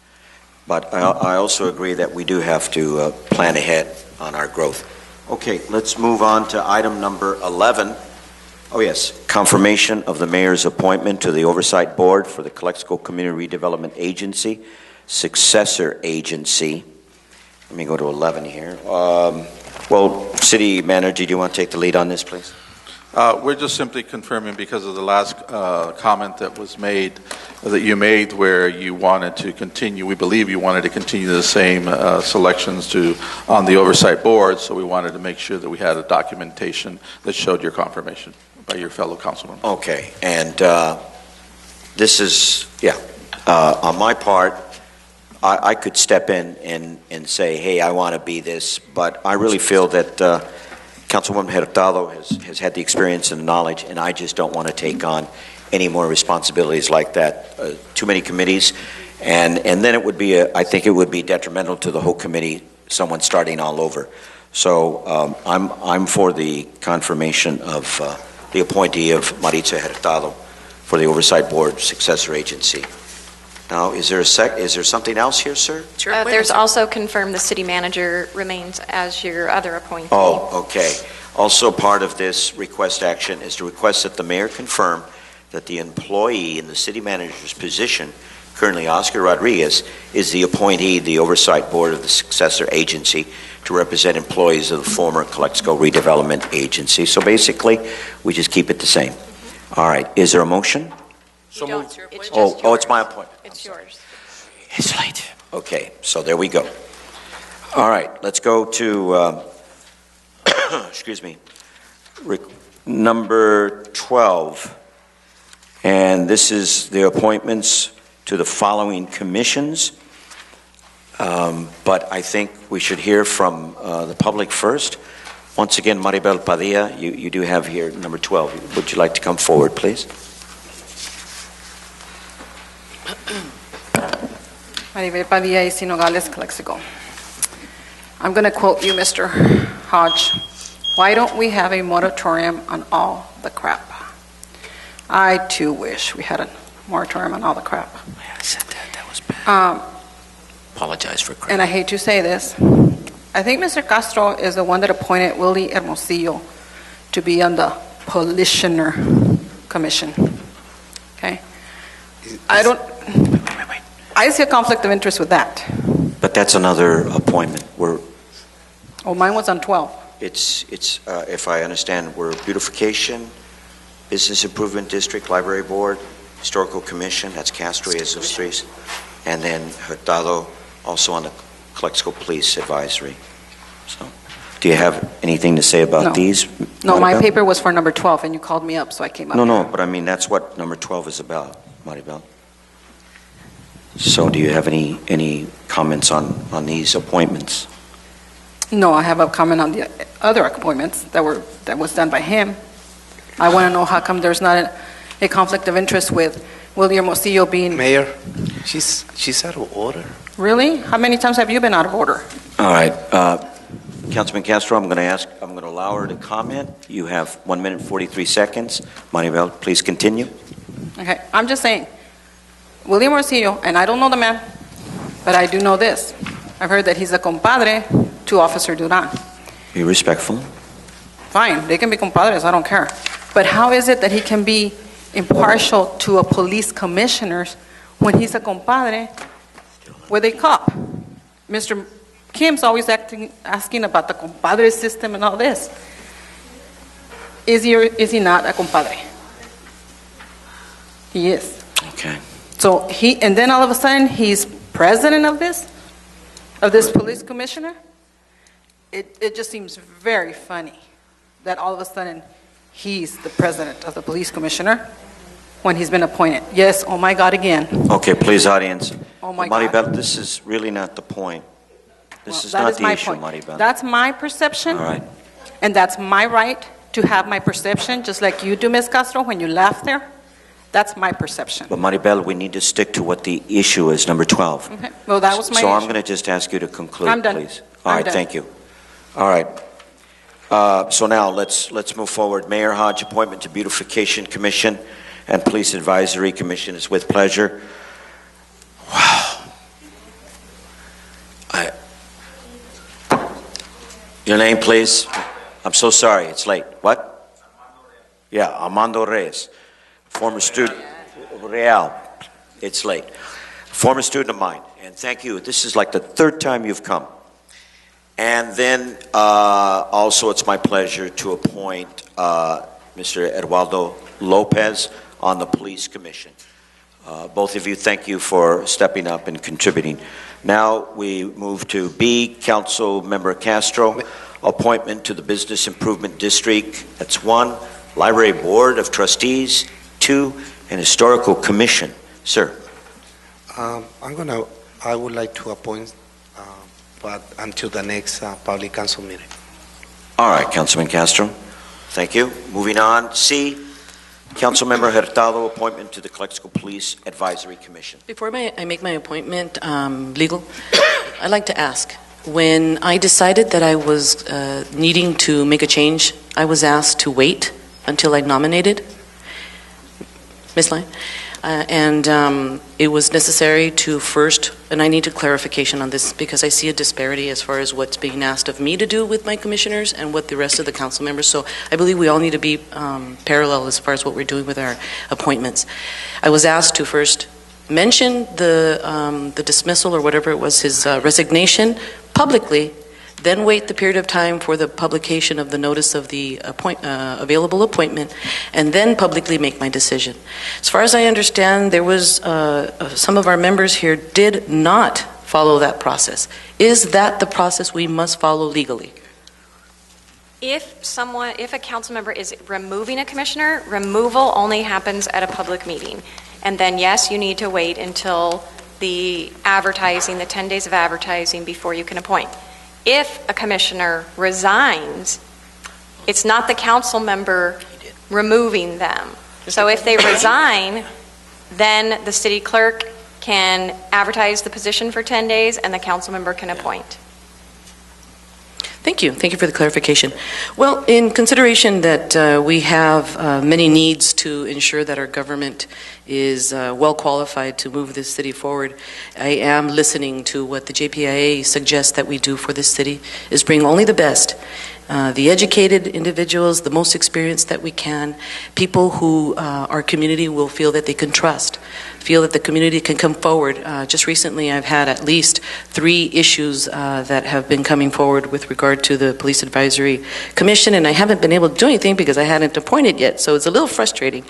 But I also agree that we do have to plan ahead on our growth. Okay, let's move on to item number 11. Oh, yes, confirmation of the mayor's appointment to the Oversight Board for the Calexico Community Redevelopment Agency, successor agency. Let me go to 11 here. Well, City Manager, do you want to take the lead on this, please? We're just simply confirming because of the last comment that was made, that you made where you wanted to continue, we believe you wanted to continue the same selections on the oversight board, so we wanted to make sure that we had a documentation that showed your confirmation by your fellow councilman. Okay, and this is, on my part, I could step in and say, hey, I want to be this, but I really feel that Councilwoman Hurtado has had the experience and the knowledge, and I just don't want to take on any more responsibilities like that. Too many committees, and then it would be, I think it would be detrimental to the whole committee, someone starting all over. So I'm for the confirmation of the appointee of Maritza Hurtado for the Oversight Board Successor Agency. Now, is there something else here, sir? There's also confirmed the city manager remains as your other appointee. Oh, okay. Also part of this request action is to request that the mayor confirm that the employee in the city manager's position, currently Oscar Rodriguez, is the appointee of the Oversight Board of the Successor Agency to represent employees of the former Calexico Redevelopment Agency. So basically, we just keep it the same. All right. Is there a motion? So moved. It's my appointment. It's yours. It's late. Okay, so there we go. All right, let's go to, excuse me, number 12. And this is the appointments to the following commissions. But I think we should hear from the public first. Once again, Maribel Padilla, you do have here number 12. Would you like to come forward, please? Maribel Padilla, East Nogales, Calexico. I'm going to quote you, Mr. Hodge. Why don't we have a moratorium on all the crap? I too wish we had a moratorium on all the crap. I said that. That was bad. Apologize for crap. And I hate to say this. I think Mr. Castro is the one that appointed Willie Hermosillo to be on the Politioner Commission. Okay? I don't... Wait. I see a conflict of interest with that. But that's another appointment. Mine was on 12. It's if I understand, we're Beautification, Business Improvement District, Library Board, Historical Commission, that's Castro Esos, and then Hurtado also on the Calexico Police Advisory. So, do you have anything to say about these? No, my Maribel? paper was for number 12, and you called me up, so I came up. No, but I mean, that's what number 12 is about, Maribel. So do you have any comments on these appointments? No, I have a comment on the other appointments that was done by him. I want to know how come there's not a conflict of interest with William Hermosillo being... Mayor, she's out of order. Really? How many times have you been out of order? All right, Councilman Castro, I'm going to allow her to comment. You have 1 minute 43 seconds. Maribel, please continue. Okay, I'm just saying, William Hermosillo, and I don't know the man, but I do know this. I've heard that he's a compadre to Officer Duran. Be respectful. Fine, they can be compadres, I don't care. But how is it that he can be impartial to a police commissioner when he's a compadre with a cop? Mr. Kim's always asking about the compadre system and all this. Is he or is he not a compadre? He is. Okay. So and then all of a sudden he's president of this police commissioner? It just seems very funny that all of a sudden he's the president of the police commissioner when he's been appointed. Yes, oh my God, again. Okay, please, audience. Oh my Maribel, God. this is really not the point. This is that not is the my issue, point. Maribel. That's my perception. All right. And that's my right to have my perception, just like you do, Ms. Castro, when you laugh there. That's my perception. But Maribel, we need to stick to what the issue is, number 12. Okay. Well, that was my So issue. I'm going to just ask you to conclude, I'm done. please. All I'm right, done. thank you. All right. So now let's move forward. Mayor Hodge, appointment to Beautification Commission and Police Advisory Commission is with pleasure. Wow. Your name, please. I'm so sorry. It's late. What? Yeah, Armando Reyes, former student. Real. It's late. Former student of mine. And thank you. This is like the third time you've come. And then also it's my pleasure to appoint Mr. Eduardo Lopez on the Police Commission. Both of you, thank you for stepping up and contributing. Now we move to B, Council Member Castro, appointment to the Business Improvement District. That's 1, Library Board of Trustees, 2, and Historical Commission. Sir. I would like to appoint, but until the next public council meeting. All right, Councilman Castro. Thank you. Moving on, C, Councilmember Hurtado, appointment to the Calexico Police Advisory Commission. Before I make my appointment legal, I'd like to ask, when I decided that I was needing to make a change, I was asked to wait until I nominated Ms. Lyon, and it was necessary to first, and I need a clarification on this because I see a disparity as far as what's being asked of me to do with my commissioners and what the rest of the council members. So I believe we all need to be parallel as far as what we're doing with our appointments. I was asked to first mention the dismissal or whatever it was, his resignation publicly, then wait the period of time for the publication of the notice of the available appointment, and then publicly make my decision. As far as I understand, there was some of our members here did not follow that process. Is that the process we must follow legally? If a council member is removing a commissioner, removal only happens at a public meeting. And then, yes, you need to wait until the advertising, the 10 days of advertising before you can appoint. If a commissioner resigns, it's not the council member removing them. So if they resign, then the city clerk can advertise the position for 10 days and the council member can appoint. Thank you. Thank you for the clarification. Well, in consideration that we have many needs to ensure that our government is well qualified to move this city forward, I am listening to what the JPIA suggests that we do for this city, is bring only the best. The educated individuals, the most experienced that we can, people who our community will feel that they can trust, feel that the community can come forward. Just recently I've had at least 3 issues that have been coming forward with regard to the Police Advisory Commission, and I haven't been able to do anything because I hadn't appointed yet, so it's a little frustrating.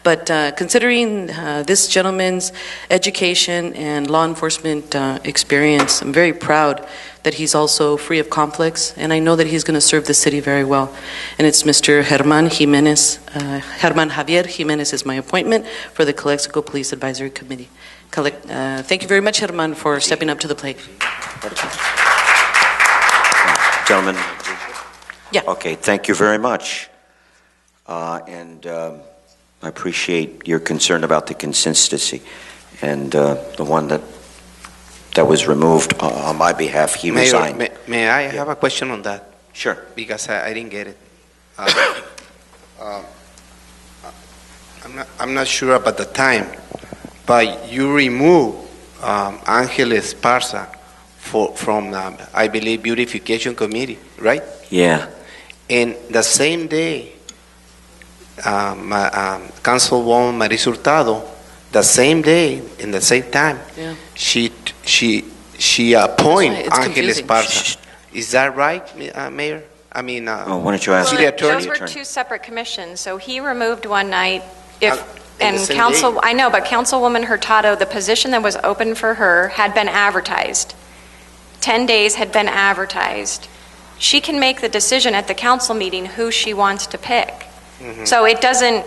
But considering this gentleman's education and law enforcement experience, I'm very proud that he's also free of conflicts, and I know that he's going to serve the city very well. And it's Mr. Germán Jiménez, Germán Javier Jiménez is my appointment for the Calexico Police Advisory Committee. Thank you very much, Germán, for stepping up to the plate. Gentlemen? Yeah. Okay, thank you very much. And I appreciate your concern about the consistency. And the one that was removed on my behalf, he resigned. May I have a question on that? Sure. Because I didn't get it. I'm not sure about the time, but you remove Angel Esparza from I believe Beautification Committee, right? Yeah. And the same day, Councilwoman Maris Hurtado, the same day, in the same time, Yeah. she appointed It's Angel confusing. Esparza. Is that right, Mayor? I mean, Why don't you ask City Attorney? Those were 2 separate commissions, so he removed one night. In And the same council, day. I know, but Councilwoman Hurtado, the position that was open for her had been advertised. 10 days had been advertised. She can make the decision at the council meeting who she wants to pick. So it doesn't,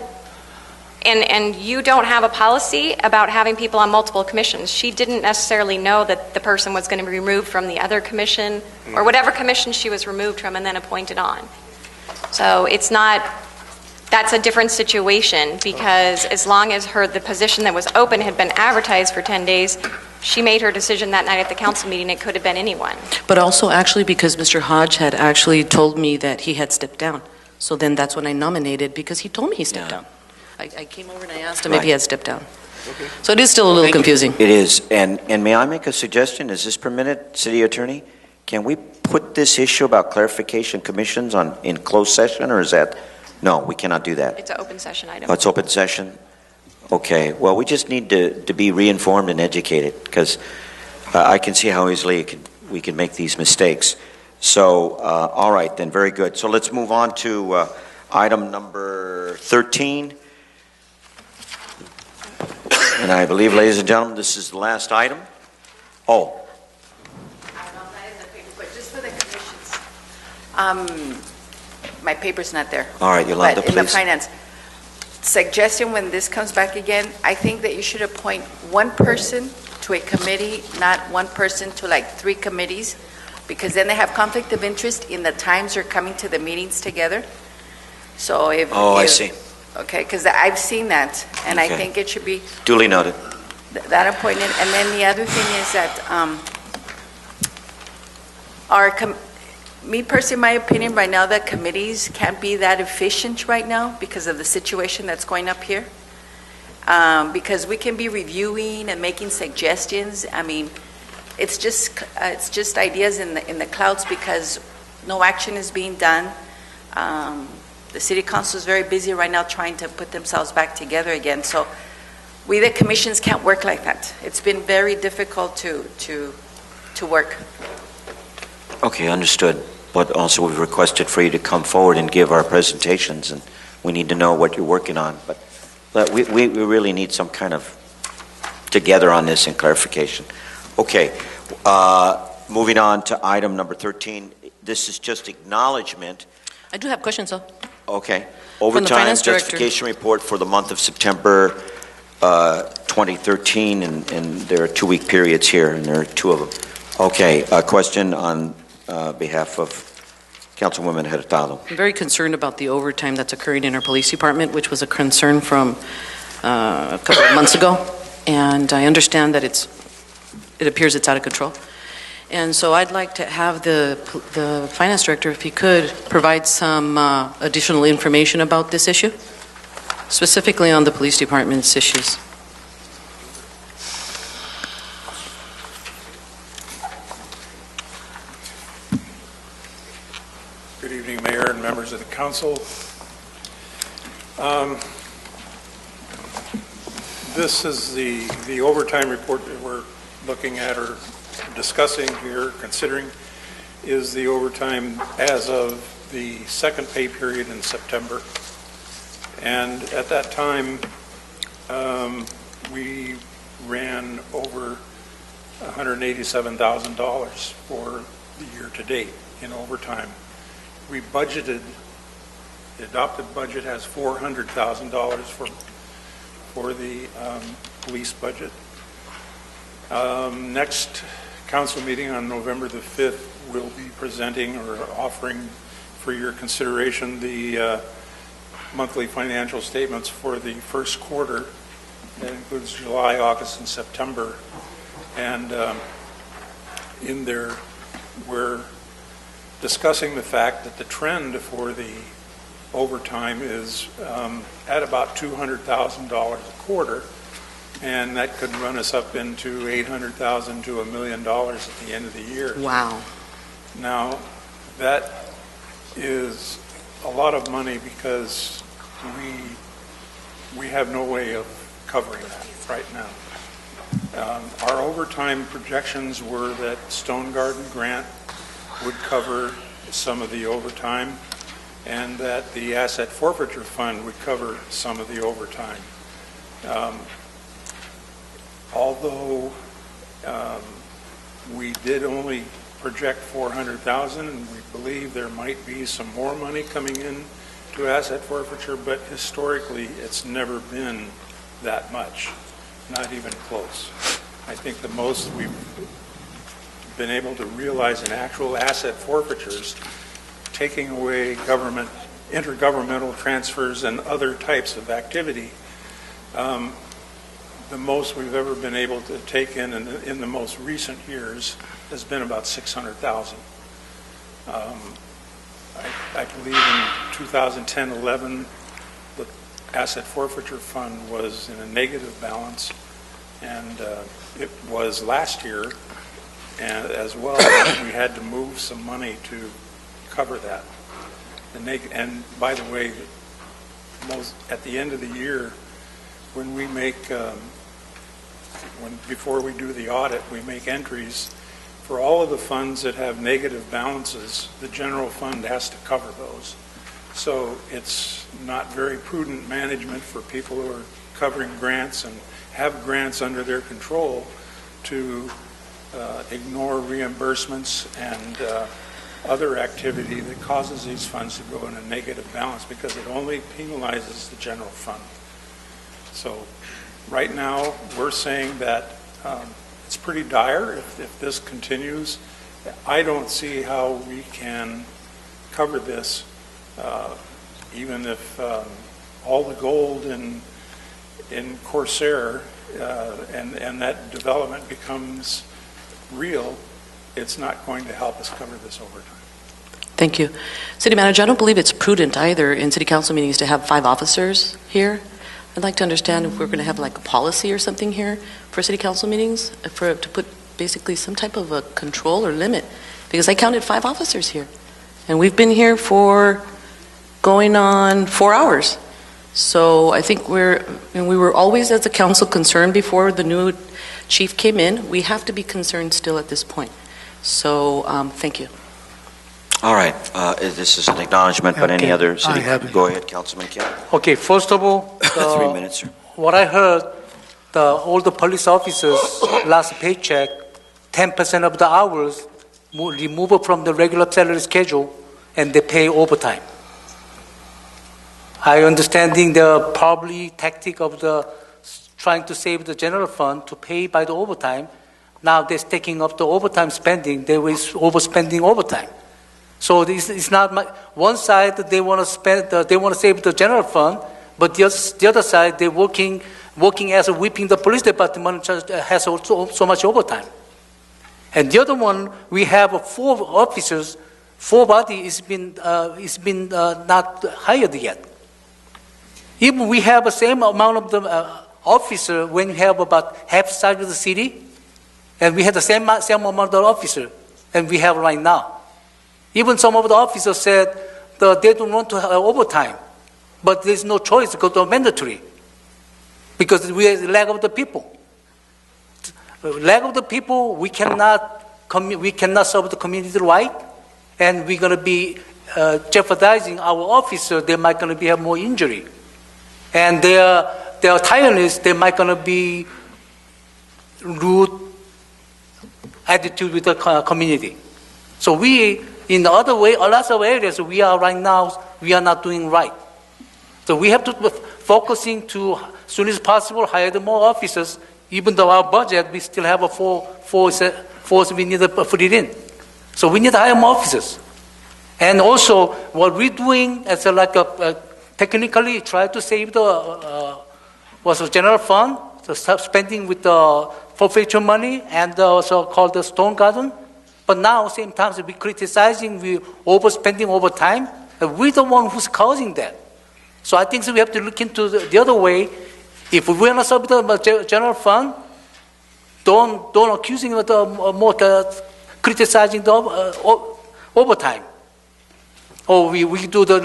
and you don't have a policy about having people on multiple commissions. She didn't necessarily know that the person was going to be removed from the other commission or whatever commission she was removed from and then appointed on. So it's not, that's a different situation because as long as the position that was open had been advertised for 10 days, she made her decision that night at the council meeting. It could have been anyone. But also actually because Mr. Hodge had actually told me that he had stepped down. So then that's when I nominated because he told me he stepped down. I came over and I asked him if he had stepped down. Okay. So it is still a little confusing. It is. And may I make a suggestion? Is this permitted, City Attorney? Can we put this issue about clarification commissions in closed session, or is that, no, we cannot do that? It's an open session item. Oh, it's open session? Okay. Well, we just need to be reinformed and educated because I can see how easily we can make these mistakes. So, all right, then, very good. So let's move on to Item number 13. And I believe, ladies and gentlemen, this is the last item. Oh, But just for the commissions, my paper's not there. all right, Yolanda, But in the please. finance, suggestion when this comes back again, I think that you should appoint one person to a committee, not one person to like 3 committees, because then they have conflict of interest in the times they're coming to the meetings together. So if... Oh, I if- see. Okay, because I've seen that, and I Okay. think it should be Duly noted. that appointment. And then the other thing is that me personally, my opinion, right now, that committees can't be that efficient right now because of the situation that's going up here. Because we can be reviewing and making suggestions. I mean, it's just ideas in the clouds because no action is being done. The city council is very busy right now trying to put themselves back together again. So we, the commissions, can't work like that. It's been very difficult to work. Okay, understood. But also we've requested for you to come forward and give our presentations, and we need to know what you're working on. But we really need some kind of together on this and clarification. Okay, moving on to item number 13. This is just acknowledgement. I do have questions, though. Okay. the Overtime finance director. justification report for the month of September 2013, and there are 2-week periods here, and there are 2 of them. Okay, a question on behalf of Councilwoman Hurtado. I'm very concerned about the overtime that's occurring in our police department, which was a concern from a couple of months ago. And I understand that it appears it's out of control. And so I'd like to have the finance director, if he could, provide some additional information about this issue, specifically on the police department's issues. Good evening, Mayor and members of the council. This is the overtime report that we're looking at or discussing here, considering, is the overtime as of the second pay period in September. And at that time, we ran over $187,000 for the year to date in overtime. We budgeted, the adopted budget has $400,000 for the police budget. Next council meeting on November the 5th, we'll be presenting or offering for your consideration the monthly financial statements for the first quarter. That includes July, August, and September. And in there, we're discussing the fact that the trend for the overtime is at about $200,000 a quarter, and that could run us up into $800,000 to $1 million at the end of the year. Wow. Now, that is a lot of money because we have no way of covering that right now. Our overtime projections were that Stone Garden Grant would cover some of the overtime, and that the asset forfeiture fund would cover some of the overtime. Although we did only project $400,000, and we believe there might be some more money coming in to asset forfeiture, but historically it's never been that much, not even close. I think the most we've been able to realize in actual asset forfeitures, taking away government, intergovernmental transfers and other types of activity, the most we've ever been able to take in the most recent years has been about $600,000. I believe in 2010-11, the asset forfeiture fund was in a negative balance, and it was last year, and as well. We had to move some money to cover that. And by the way, at the end of the year, when we make, before we do the audit, we make entries for all of the funds that have negative balances. The general fund has to cover those. So it's not very prudent management for people who are covering grants and have grants under their control to ignore reimbursements and other activity that causes these funds to go in a negative balance, because it only penalizes the general fund. So right now, we're saying that it's pretty dire if this continues. I don't see how we can cover this, even if all the gold in Corsair and that development becomes real. It's not going to help us cover this over time. Thank you. City Manager, I don't believe it's prudent either in city council meetings to have 5 officers here. I'd like to understand if we're going to have like a policy or something here for city council meetings, to put basically some type of a control or limit, because I counted 5 officers here, and we've been here for going on 4 hours. So I think we were always as a council concerned before the new chief came in. We have to be concerned still at this point. So thank you. All right, this is an acknowledgement, but any Okay, other city? I have it. Go ahead, Councilman Kim. Okay, first of all, 3 minutes, sir. what I heard, all the police officers last paycheck, 10% of the hours removed from the regular salary schedule, and they pay overtime. I understanding the probably tactic of the trying to save the general fund to pay by the overtime. Now they're taking up the overtime spending. They were overspending overtime. So it's not one side that they want to spend. They want to save the general fund, but the other side they're working as a whipping the police department has so much overtime. And the other one, we have 4 officers, 4 bodies is been not hired yet. Even we have the same amount of the officer when we have about half size of the city, and we have the same amount of officer, and we have right now. Even some of the officers said that they don't want to have overtime, but there's no choice because it's mandatory, because we have lack of the people. Lack of the people, we cannot serve the community right, and we're going to be jeopardizing our officers. They might going to have more injury. And their tiredness, they might gonna be rude attitude with the community. So we, in the other way, lots of areas we are right now, we are not doing right. So we have to be focusing to, as soon as possible, hire more officers. Even though our budget, we still have a force we need to put it in. So we need to hire more officers. And also, what we're doing as technically try to save the general fund, so stop spending with the forfeiture money, and also called the Stone Garden. But now, same time, we criticizing, we overspending over time, and we're the one who's causing that. So I think we have to look into the other way. If we want to serve the general fund, don't accusing more criticizing the overtime. Or we do the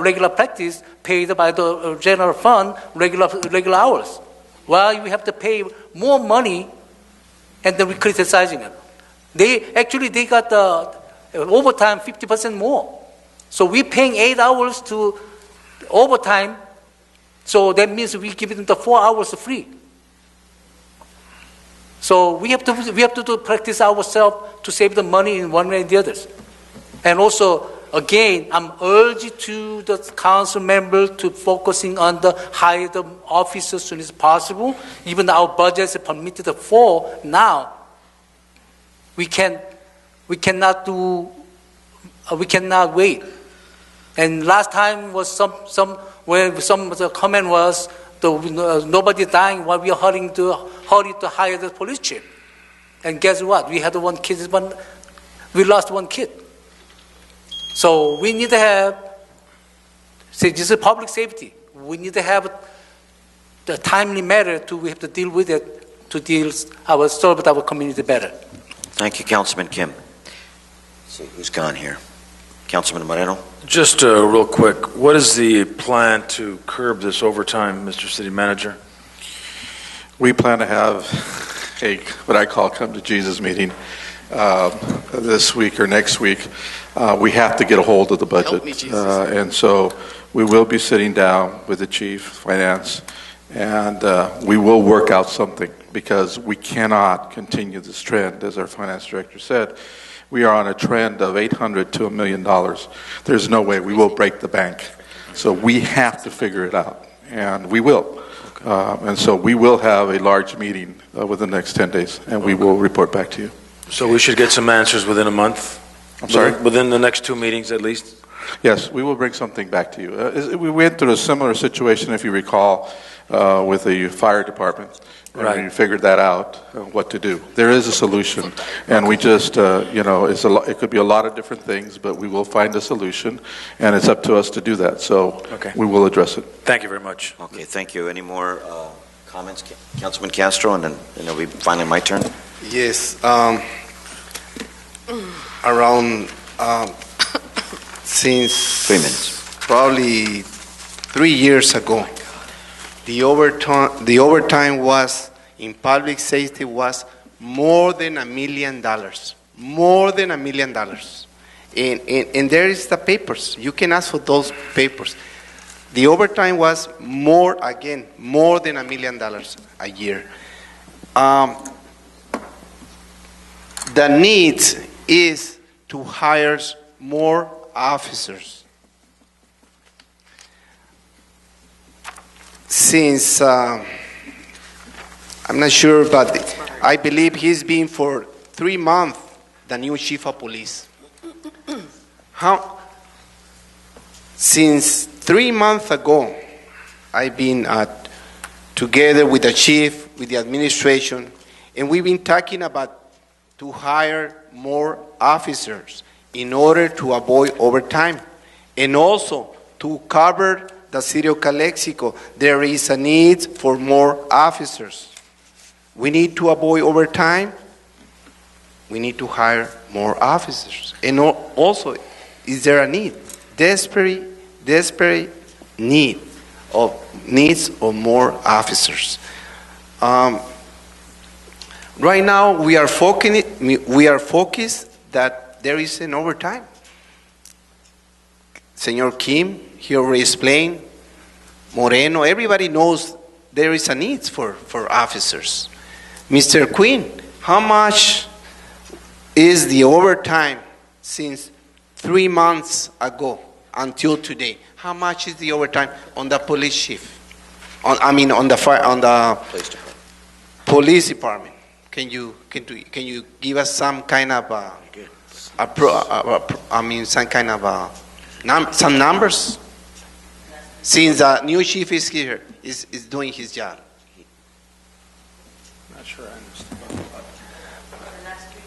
regular practice paid by the general fund, regular hours. Well, we have to pay more money, and then we're criticizing them. They got the overtime 50% more. So we're paying 8 hours to overtime, so that means we give them the 4 hours free. So we have to practice ourselves to save the money in one way or the other. And also, again, I'm urging to the council member to focusing on the hire the officers as soon as possible. Even our budget is permitted 4 now. We cannot wait. And last time was some of the comment was nobody dying while we are hurry to hire the police chief. And guess what? We had we lost 1 kid. So we need to have, this is public safety. We need to have the timely matter we have to deal with it to serve our community better. Thank you, Councilman Kim. Let's see who's gone here. Councilman Moreno. Just real quick, what is the plan to curb this overtime, Mr. City Manager? We plan to have what I call come to Jesus meeting, this week or next week, we have to get a hold of the budget. Help me, Jesus. And so we will be sitting down with the chief finance, and we will work out something, because we cannot continue this trend. As our finance director said, we are on a trend of $800 to $1 million. There's no way we will break the bank. So we have to figure it out, and we will. And so we will have a large meeting within the next 10 days, and we will report back to you. So we should get some answers within a month? I'm sorry? Within the next 2 meetings at least? Yes, we will bring something back to you. We went through a similar situation, if you recall, with the fire department. And Right. we figured that out, what to do. There is a solution, and we just, it could be a lot of different things, but we will find a solution, and it's up to us to do that. So Okay. we will address it. Thank you very much. Okay, thank you. Any more comments, Councilman Castro, and then it'll be finally my turn? Yes, around, since 3 minutes. probably 3 years ago, the overtime was, in public safety, was more than $1 million. More than $1 million. And there is the papers. You can ask for those papers. The overtime was more than $1 million a year. The need is to hire more officers. Since, I'm not sure, but I believe he's been for 3 months the new chief of police. Since 3 months ago, I've been together with the chief, with the administration, and we've been talking about to hire more officers in order to avoid overtime, and also to cover the city of Calexico. There is a need for more officers. We need to avoid overtime. We need to hire more officers. And also, is there a need? Desperate needs of more officers. Right now, we are focused that there is an overtime. Senor Kim, he already explained. Moreno, everybody knows there is a need for officers. Mr. Quinn, how much is the overtime since 3 months ago until today? How much is the overtime on the police chief? On the police department. Can you give us some kind of some numbers? Since the new chief is here, is doing his job. Not sure I understand.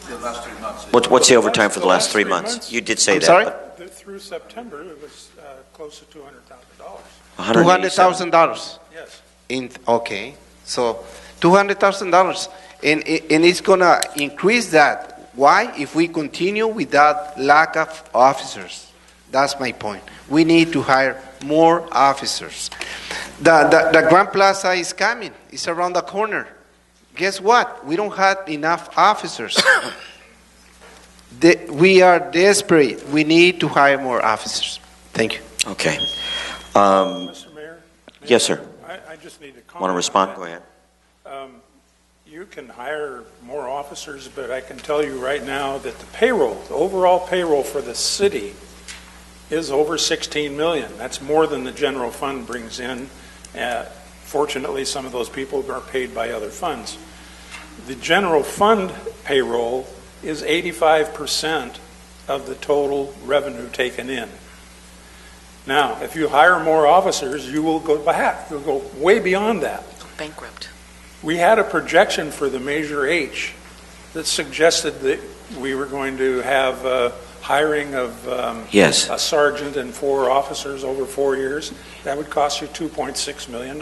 The last 3 months. What's the overtime for the last 3 months? You did say I'm that. sorry? but Through September, it was close to $200,000. $200,000. Yes. Okay, so $200,000, and it's gonna increase that. Why? If we continue with that lack of officers. That's my point. We need to hire more officers. The Grand Plaza is coming. It's around the corner. Guess what? We don't have enough officers. We are desperate. We need to hire more officers. Thank you. Okay. Mr. Mayor? Yes, sir. I just need to comment. Want to on respond? that. Go ahead. You can hire more officers, but I can tell you right now that the overall payroll for the city is over 16 million. That's more than the general fund brings in. Fortunately, some of those people are paid by other funds. The general fund payroll is 85% of the total revenue taken in. Now, if you hire more officers, you will go back. You'll go way beyond that. Bankrupt. We had a projection for the Measure H that suggested that we were going to have hiring of Yes. a sergeant and 4 officers over 4 years. That would cost you $2.6 million.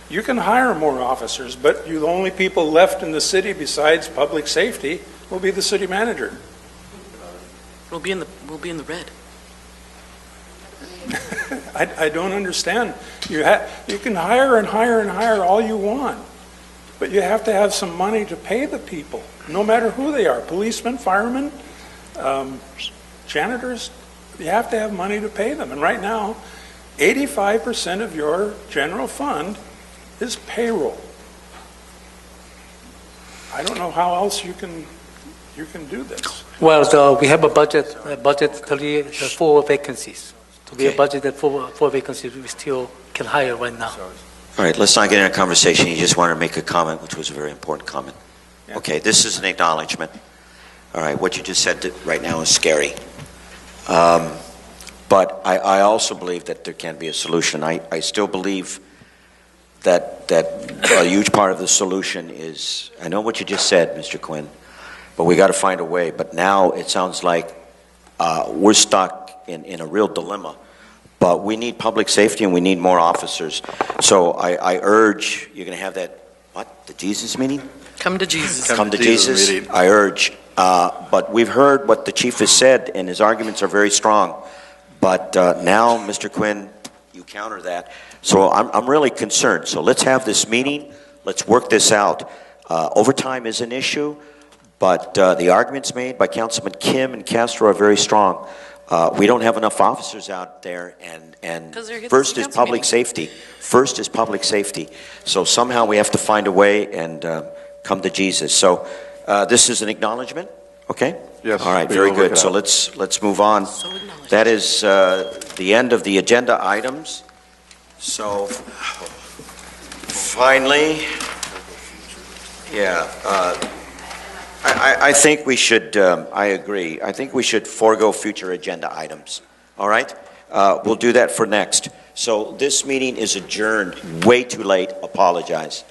You can hire more officers, but the only people left in the city besides public safety will be the city manager. We'll be in the red. I don't understand. You can hire and hire and hire all you want, But you have to have some money to pay the people, no matter who they are, policemen, firemen, janitors. You have to have money to pay them. And right now, 85% of your general fund is payroll. I don't know how else you can do this. Well, we have a budget for vacancies. To be a Okay. budget that for vacancies, we still can hire right now. All right, let's not get in a conversation. You just wanted to make a comment, which was a very important comment. Yeah. Okay, this is an acknowledgement. All right, what you just said right now is scary. But I also believe that there can be a solution. I still believe that a huge part of the solution is, I know what you just said, Mr. Quinn, but we got to find a way. But now it sounds like we're stuck in a real dilemma. But we need public safety and we need more officers. So I urge, you're going to have that, the Jesus meeting? Come to Jesus. Come to Jesus. meeting. I urge. But we've heard what the chief has said, and his arguments are very strong. But now, Mr. Quinn, you counter that. So I'm really concerned. So let's have this meeting. Let's work this out. Overtime is an issue, but the arguments made by Councilman Kim and Castro are very strong. We don't have enough officers out there, and 'Cause they're here at first the is council public meeting. safety. First is public safety. So somehow we have to find a way and come to Jesus. So this is an acknowledgement, okay? Yes, All right, we very will work good. it So out. let's move on. So acknowledged. That is the end of the agenda items. So finally, yeah, I think we should, I agree. I think we should forego future agenda items. All right? We'll do that for next. So this meeting is adjourned way too late. Apologize.